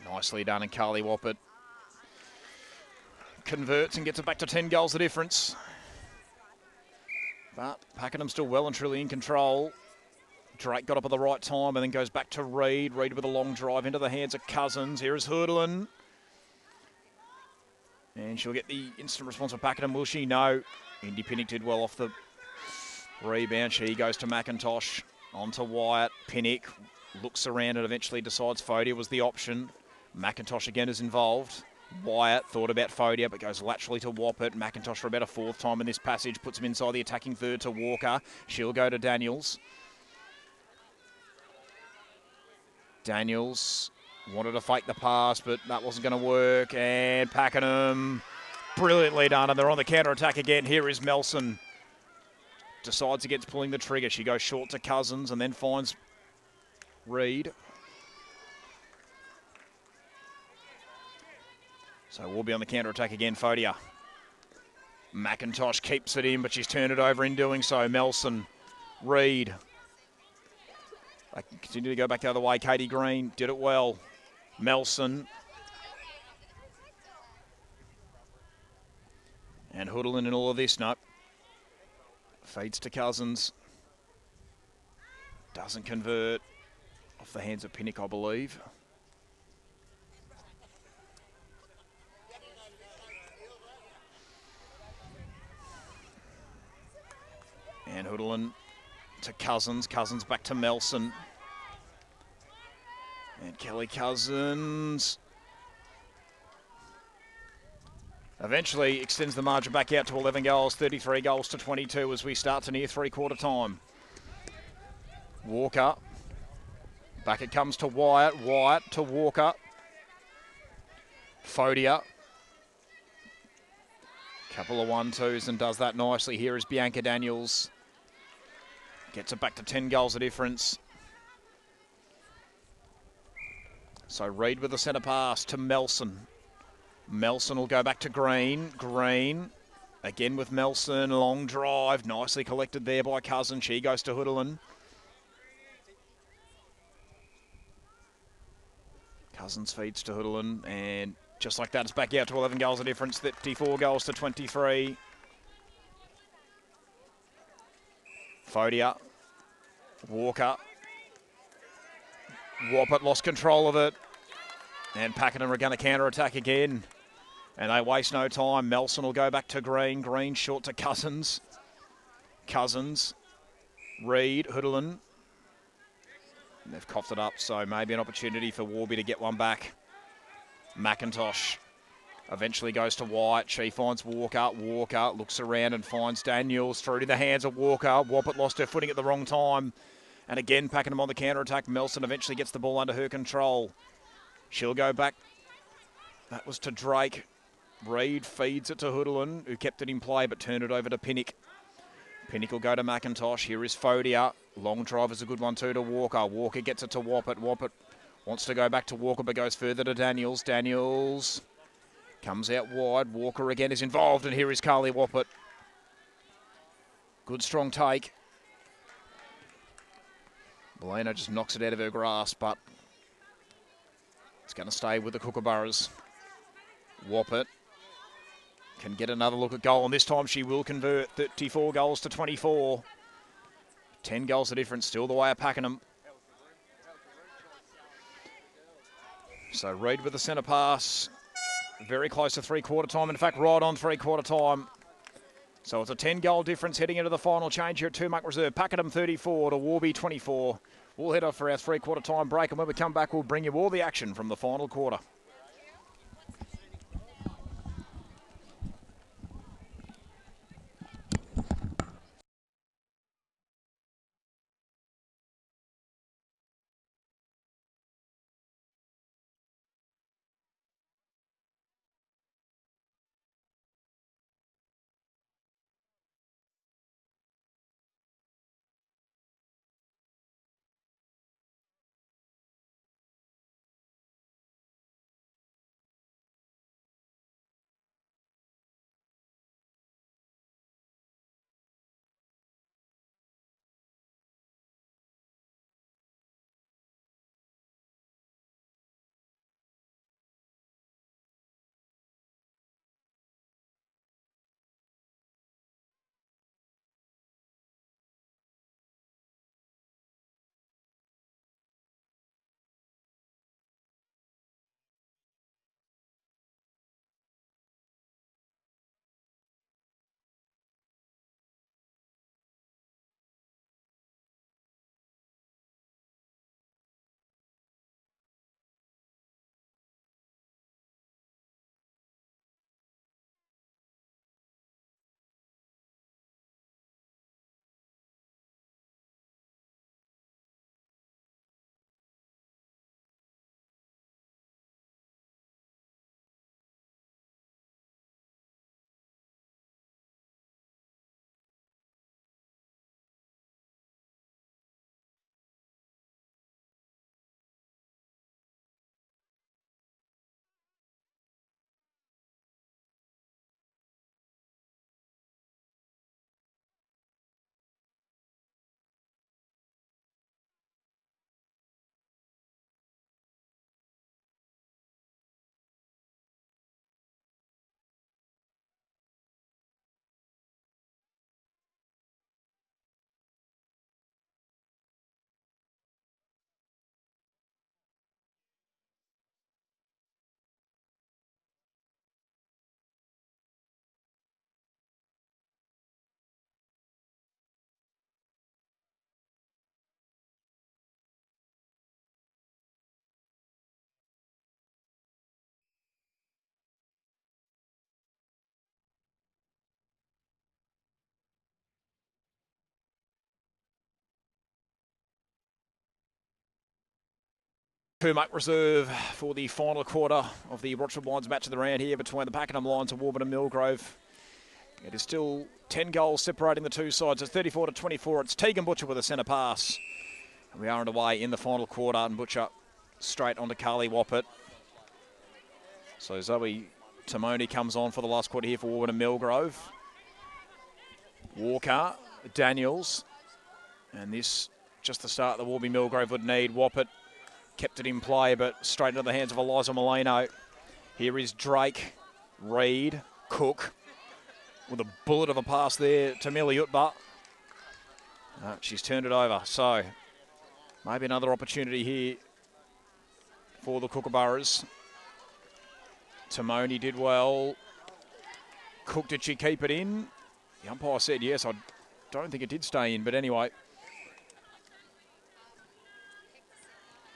nicely done, and Carly Woppett converts and gets it back to 10 goals the difference. But Pakenham still well and truly in control. Drake got up at the right time and then goes back to Reed. Reed with a long drive into the hands of Cousins. Here is Hoodlin. And she'll get the instant response of Pakenham, will she? No. Indy Pinnock did well off the rebound. She goes to McIntosh. On to Wyatt. Pinnock looks around and eventually decides Fodia was the option. McIntosh again is involved. Wyatt thought about Fodia, but goes laterally to Woppett. McIntosh for about a 4th time in this passage. Puts him inside the attacking third to Walker. She'll go to Daniels. Daniels wanted to fake the pass, but that wasn't going to work. And Pakenham, brilliantly done. And they're on the counter-attack again. Here is Melson. Decides against pulling the trigger. She goes short to Cousins and then finds Reed. So we'll be on the counter-attack again, Fodia. McIntosh keeps it in, but she's turned it over in doing so. Melson, Reed. They continue to go back the other way. Katie Green did it well. Melson. And Hoodlin in all of this, no. Feeds to Cousins. Doesn't convert. Off the hands of Pinnock, I believe. And Hoodlin to Cousins. Cousins back to Melson. And Kelly Cousins eventually extends the margin back out to 11 goals, 33 goals to 22 as we start to near three-quarter time. Walker. Back it comes to Wyatt. Wyatt to Walker. Fodia. Couple of 1-2s and does that nicely. Here is Bianca Daniels. Gets it back to 10 goals a difference. So Reed with the centre pass to Melson. Melson will go back to Green. Green again with Melson. Long drive. Nicely collected there by Cousin. She goes to Hoodlin. Cousins feeds to Hoodlin. And just like that, it's back out to 11 goals a difference. 34 goals to 23. Fodia. Walker. Woppett lost control of it. And Pakenham are going to counter-attack again. And they waste no time. Melson will go back to Green. Green short to Cousins. Cousins. Reed. Hoodlin. They've coughed it up, so maybe an opportunity for Warby to get one back. McIntosh eventually goes to White. She finds Walker. Walker looks around and finds Daniels through to the hands of Walker. Woppett lost her footing at the wrong time. And again, Pakenham on the counter-attack. Melson eventually gets the ball under her control. She'll go back. That was to Drake. Reed feeds it to Hoodlin, who kept it in play but turned it over to Pinnock. Pinnock will go to McIntosh. Here is Fodia. Long drive is a good one too to Walker. Walker gets it to Woppett. Woppett wants to go back to Walker but goes further to Daniels. Daniels comes out wide. Walker again is involved, and here is Carly Woppett. Good strong take. Boleno just knocks it out of her grasp, but it's going to stay with the Kookaburras. Woppett can get another look at goal, and this time she will convert. 34 goals to 24. 10 goals the difference, still the way of Pakenham. So Reed with the centre pass. Very close to three-quarter time. In fact, right on three-quarter time. So it's a 10-goal difference heading into the final change here at 2 Muck Reserve. Pakenham 34 to Warby 24. We'll head off for our three-quarter time break, and when we come back, we'll bring you all the action from the final quarter. Muck Reserve for the final quarter of the Rochford Lions match of the round here between the Pakenham Lions and Warburton-Millgrove. It is still 10 goals separating the two sides. It's 34 to 24. It's Tegan Butcher with a centre pass. We are underway in the final quarter, and Butcher straight onto Carly Woppett. So Zoe Timoni comes on for the last quarter here for Warburton-Millgrove. Walker, Daniels, and this just the start that Warburton-Millgrove would need. Woppett kept it in play, but straight into the hands of Eliza Molino. Here is Drake, Reed, Cook, with a bullet of a pass there to Millie Utba. She's turned it over, so maybe another opportunity here for the Kookaburras Timoni did well. Cook, did she keep it in? The umpire said yes. I don't think it did stay in, but anyway.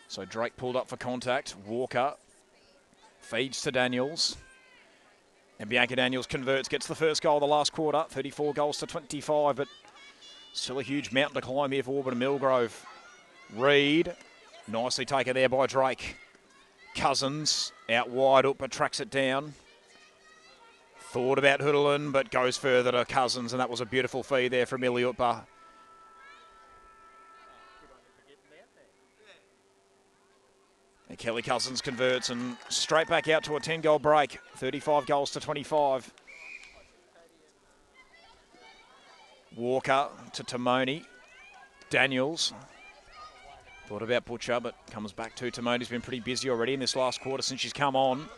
So Drake pulled up for contact. Walker feeds to Daniels. And Bianca Daniels converts, gets the first goal of the last quarter. 34 goals to 25, but still a huge mountain to climb here for Warburton-Millgrove. Reed, nicely taken there by Drake. Cousins out wide, Utpa tracks it down. Thought about Hoodlin, but goes further to Cousins, and that was a beautiful feed there from Millie Utpa. And Kelly Cousins converts and straight back out to a 10-goal break. 35 goals to 25. Walker to Timoni. Daniels. Thought about Butcher, but comes back to Timoni. He's been pretty busy already in this last quarter since she's come on.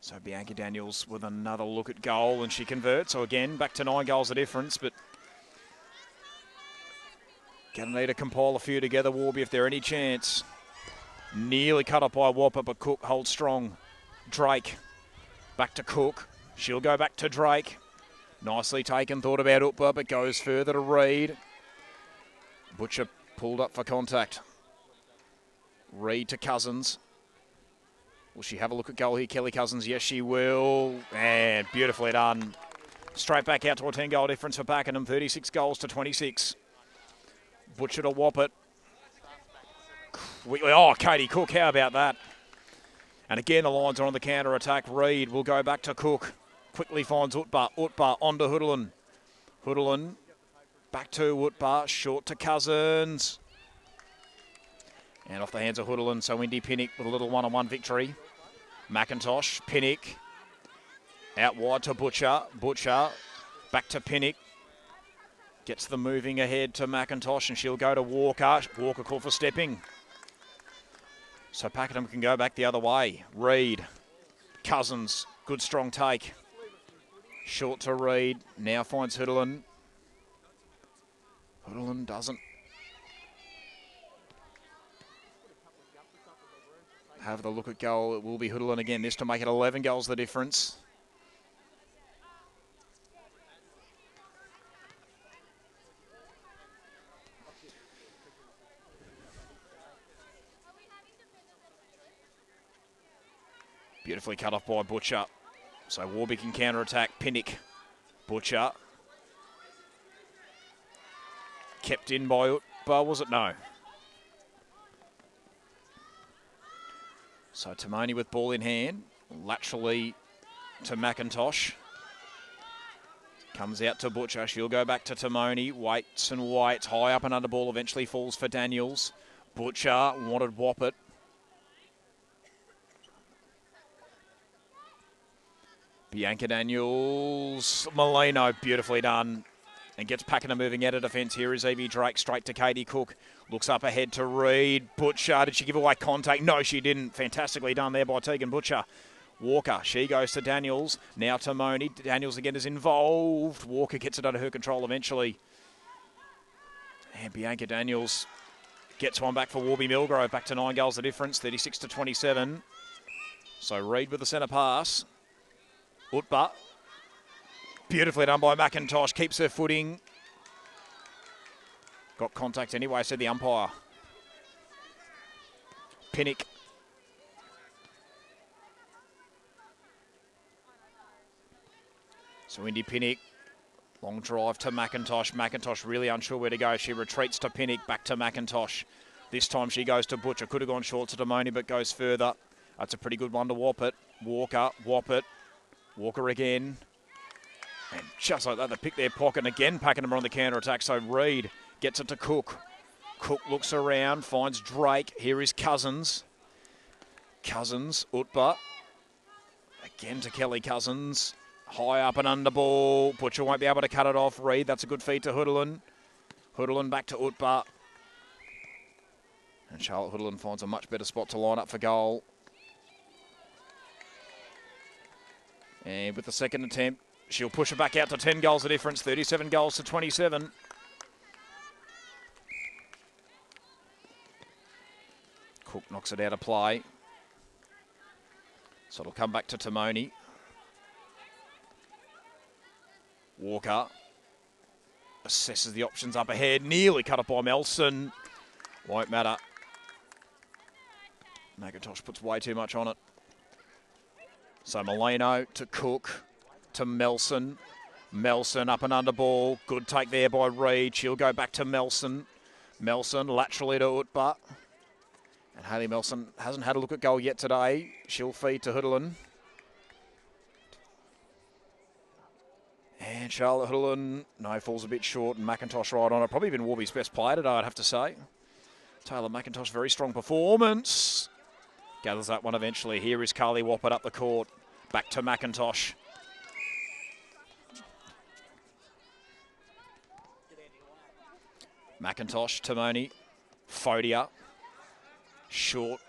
So Bianca Daniels with another look at goal, and she converts. So again, back to 9 goals the difference, but gonna need to compile a few together, Warby, if there any chance. Nearly cut up by Whopper, but Cook holds strong. Drake, back to Cook. She'll go back to Drake. Nicely taken, thought about Utpa, but goes further to Reed. Butcher pulled up for contact. Reed to Cousins. Will she have a look at goal here, Kelly Cousins? Yes, she will. And beautifully done. Straight back out to a 10-goal difference for Pakenham. 36 goals to 26. Butcher to Woppert. Oh, Katie Cook, how about that? And again, the Lions are on the counter-attack. Reed will go back to Cook. Quickly finds Utpa. Utpa onto Hoodlin. Hoodlin back to Utpa. Short to Cousins. And off the hands of Hoodlin, so Indy Pinnock with a little one-on-one victory. McIntosh, Pinnock, out wide to Butcher. Butcher, back to Pinnock. Gets the moving ahead to McIntosh, and she'll go to Walker. Walker called for stepping. So Pakenham can go back the other way. Reed, Cousins, good strong take. Short to Reed, now finds Hoodlin. Hoodlin doesn't have the look at goal. It will be Hoodlin again, this to make it 11 goals the difference. Beautifully cut off by Butcher. So Warby can counter-attack. Pinnock. Butcher. Kept in by Utpa, was it? No. So Timoni with ball in hand. Laterally to McIntosh. Comes out to Butcher. She'll go back to Timoni. Waits and waits. High up and under ball. Eventually falls for Daniels. Butcher wanted Woppert. Bianca Daniels. Molino, beautifully done. And gets Pakenham moving out of defence. Here is Evie Drake straight to Katie Cook. Looks up ahead to Reed. Butcher, did she give away contact? No, she didn't. Fantastically done there by Tegan Butcher. Walker, she goes to Daniels. Now to Moni. Daniels again is involved. Walker gets it under her control eventually. And Bianca Daniels gets one back for Warburton-Millgrove. Back to 9 goals the difference. 36 to 27. So Reed with the centre pass. Utpa. Beautifully done by McIntosh. Keeps her footing. Got contact anyway, said the umpire. Pinnock. So Indy Pinnock. Long drive to McIntosh. McIntosh really unsure where to go. She retreats to Pinnock. Back to McIntosh. This time she goes to Butcher. Could have gone short to Demoni, but goes further. That's a pretty good one to Woppert. Walker. Woppert. Walker again. And just like that, they pick their pocket. And again, Pakenham on the counter-attack. So Reed gets it to Cook. Cook looks around, finds Drake. Here is Cousins. Cousins, Utpa. Again to Kelly Cousins. High up and under ball. Butcher won't be able to cut it off. Reed, that's a good feed to Hoodlin. Hoodlin back to Utpa. And Charlotte Hoodlin finds a much better spot to line up for goal. And with the second attempt, she'll push it back out to 10 goals the difference. 37 goals to 27. Cook knocks it out of play. So it'll come back to Timoni. Walker assesses the options up ahead. Nearly cut up by Melson. Won't matter. McIntosh puts way too much on it. So Molino to Cook to Melson. Melson up and under ball. Good take there by Reid. She'll go back to Melson. Melson laterally to Utba. And Hayley Melson hasn't had a look at goal yet today. She'll feed to Hooderlin. And Charlotte Hooderlin, no, falls a bit short, and McIntosh right on it. Probably been Warby's best player today, I'd have to say. Taylor McIntosh, very strong performance. Gathers that one eventually. Here is Carly Woppert up the court. Back to McIntosh. McIntosh, Timoni, Fodia. Short.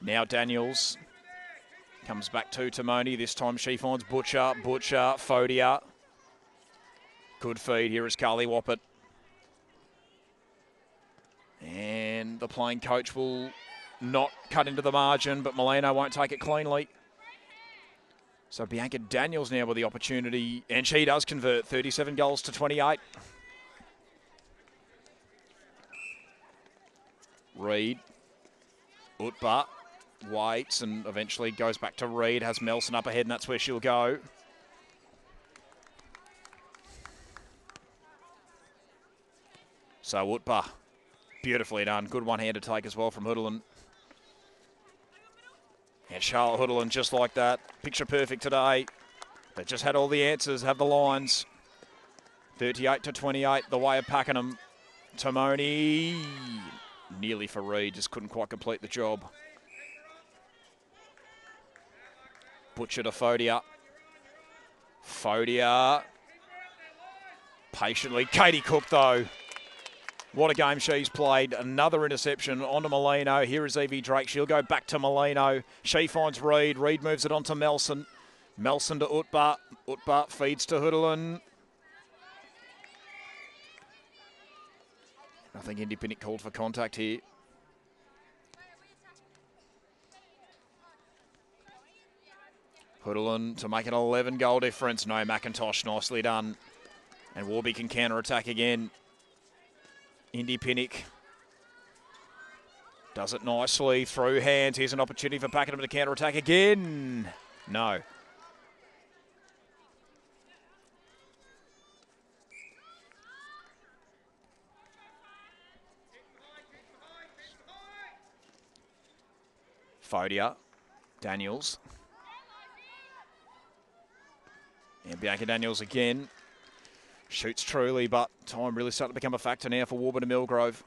Now Daniels. Comes back to Timoni. This time she finds Butcher, Fodia. Good feed. Here is Carly Woppert. And the playing coach will not cut into the margin, but Molino won't take it cleanly. So Bianca Daniels now with the opportunity, and she does convert 37 goals to 28. Reid, Utba, waits and eventually goes back to Reid, has Melson up ahead, and that's where she'll go. So Utba, beautifully done. Good one-handed take as well from Hooderlin. And Charlotte Hooderlin just like that. Picture perfect today. They just had all the answers, have the lines. 38 to 28, the way of Pakenham. Timoni, nearly for Reid, just couldn't quite complete the job. Butcher to Fodia. Fodia. Patiently. Katie Cook, though. What a game she's played. Another interception onto Molino. Here is Evie Drake. She'll go back to Molino. She finds Reid. Reid moves it on to Melson. Melson to Utba. Utba feeds to Hooderlin. I think Indy Pinnock called for contact here. Hooderlin to make an 11-goal difference. No, McIntosh, nicely done. And Warby can counter-attack again. Indy Pinnock does it nicely through hands. Here's an opportunity for Pakenham to counter-attack again. No. Fodia, Daniels. And Bianca Daniels again. Shoots truly, but time really starting to become a factor now for Warburton-Millgrove.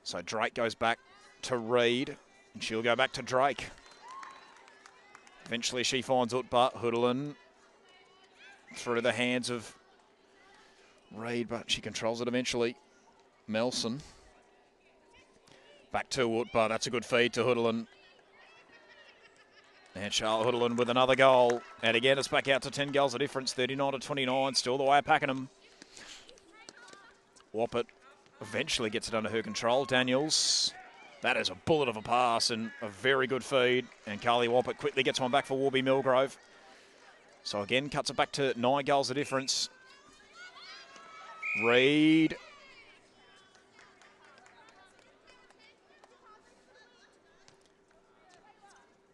So Drake goes back to Reid, and she'll go back to Drake. Eventually she finds Utba. Hooderlin through the hands of Reid, but she controls it eventually. Melson. Back to Utba. That's a good feed to Hooderlin. And Charlotte Hooderlin with another goal. And again, it's back out to 10 goals, a difference, 39 to 29. Still the way of Pakenham. Woppert eventually gets it under her control. Daniels. That is a bullet of a pass and a very good feed. And Carly Woppert quickly gets one back for Warby-Millgrove. So again, cuts it back to 9 goals, a difference. Reid.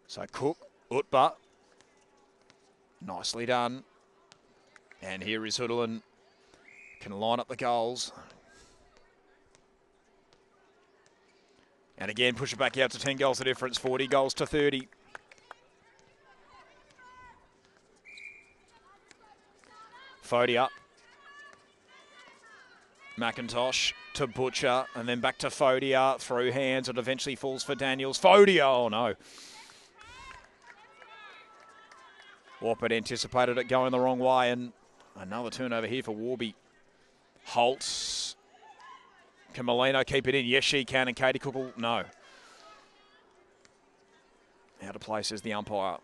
So Cook, Utba, nicely done. And here is Hooderlin, can line up the goals. And again, push it back out to 10 goals, the difference, 40 goals to 30. Fodia. McIntosh to Butcher, and then back to Fodia, through hands, and eventually falls for Daniels. Fodia, oh no. Woppert anticipated it going the wrong way, and another turnover here for Warby. Holtz. Can Molino keep it in? Yes, she can, and Katie Cook will, no. Out of play, says the umpire.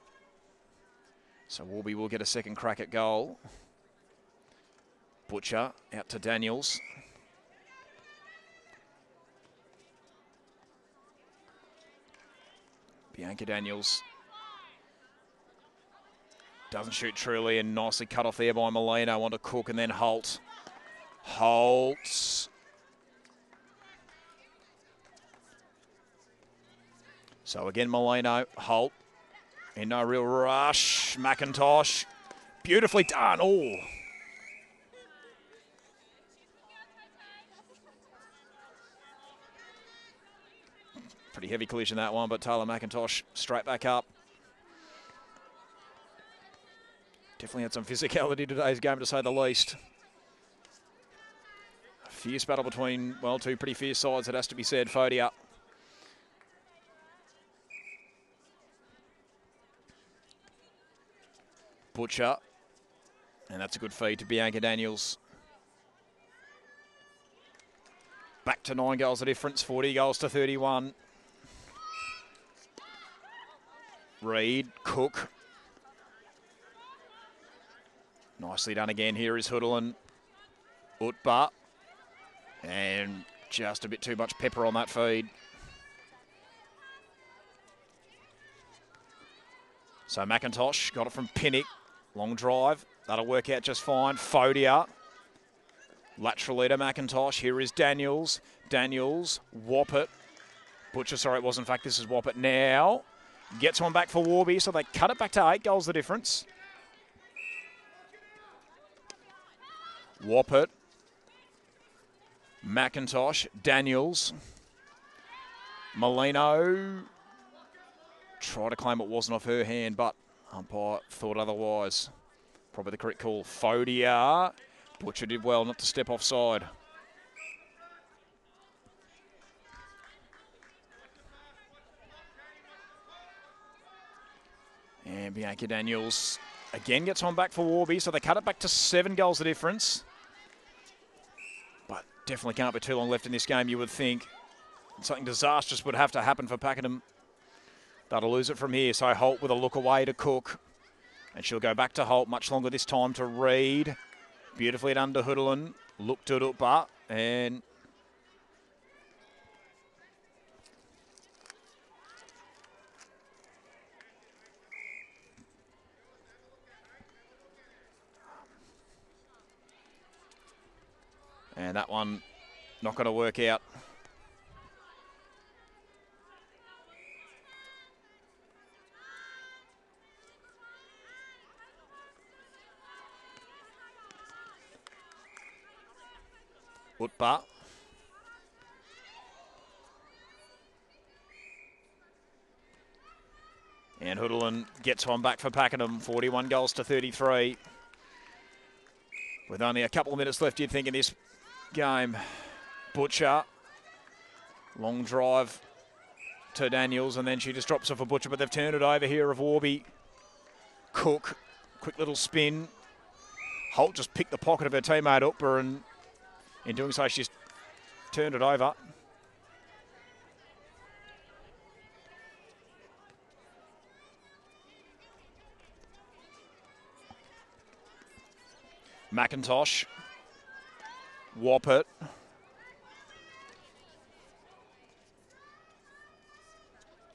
So Warby will get a second crack at goal. Butcher out to Daniels. Bianca Daniels doesn't shoot truly, and nicely cut off there by Molino onto Cook and then Holt. Holt. So again, Molino, Holt. In no real rush. McIntosh. Beautifully done. Oh. Pretty heavy collision that one, but Taylor McIntosh straight back up. Definitely had some physicality today's game, to say the least. A fierce battle between, well, two pretty fierce sides, it has to be said. Fodia. Butcher. And that's a good feed to Bianca Daniels. Back to 9 goals the difference, 40 goals to 31. Reid, Cook. Nicely done again. Here is Hoodlin. Utba. And just a bit too much pepper on that feed. So McIntosh got it from Pinnock. Long drive. That'll work out just fine. Fodia. Laterally to McIntosh. Here is Daniels. Daniels. Woppett. Butcher, sorry, it was. In fact, this is Woppett now. Gets one back for Warby, so they cut it back to 8 goals the difference. Woppett. McIntosh. Daniels. Molino. Tried to claim it wasn't off her hand, but umpire thought otherwise. Probably the correct call. Fodia. Butcher did well not to step offside. And Bianca Daniels again gets one back for Warby, so they cut it back to 7 goals the difference. But definitely can't be too long left in this game, you would think. Something disastrous would have to happen for Pakenham. They'll lose it from here, so Holt with a look away to Cook. And she'll go back to Holt, much longer this time to Reid. Beautifully done to Hoodlin. Looked at Utba, and that one not going to work out. Utba. And Hoodlin gets one back for Pakenham, 41 goals to 33. With only a couple of minutes left, you'd think, in this game. Butcher. Long drive to Daniels, and then she just drops off a Butcher, but they've turned it over here of Warby. Cook. Quick little spin. Holt just picked the pocket of her teammate Utba, and in doing so, she's turned it over. McIntosh. Woppett.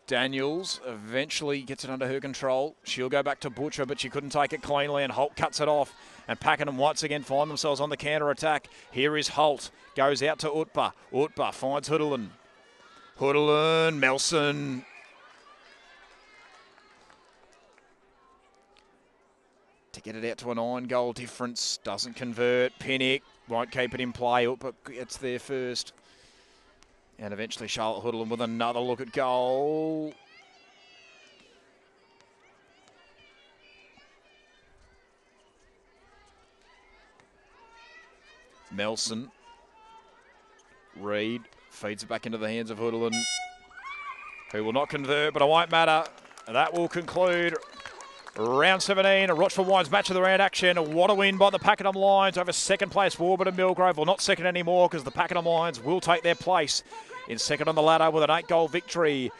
Daniels eventually gets it under her control. She'll go back to Butcher, but she couldn't take it cleanly, and Holt cuts it off. And Pakenham once again find themselves on the counter-attack. Here is Holt. Goes out to Utba. Utba finds Hoodlin. Hoodlin, Melson. To get it out to a 9-goal difference. Doesn't convert. Pinnock won't keep it in play. Utba gets there first. And eventually Charlotte Hoodlin with another look at goal. Melson. Reid feeds it back into the hands of Hoodlin, who will not convert, but it won't matter. That will conclude round 17, a Rochford Wines match of the round action. What a win by the Pakenham Lions over second place Warburton-Millgrove. Well, not second anymore, because the Pakenham Lions will take their place in second on the ladder with an 8-goal victory.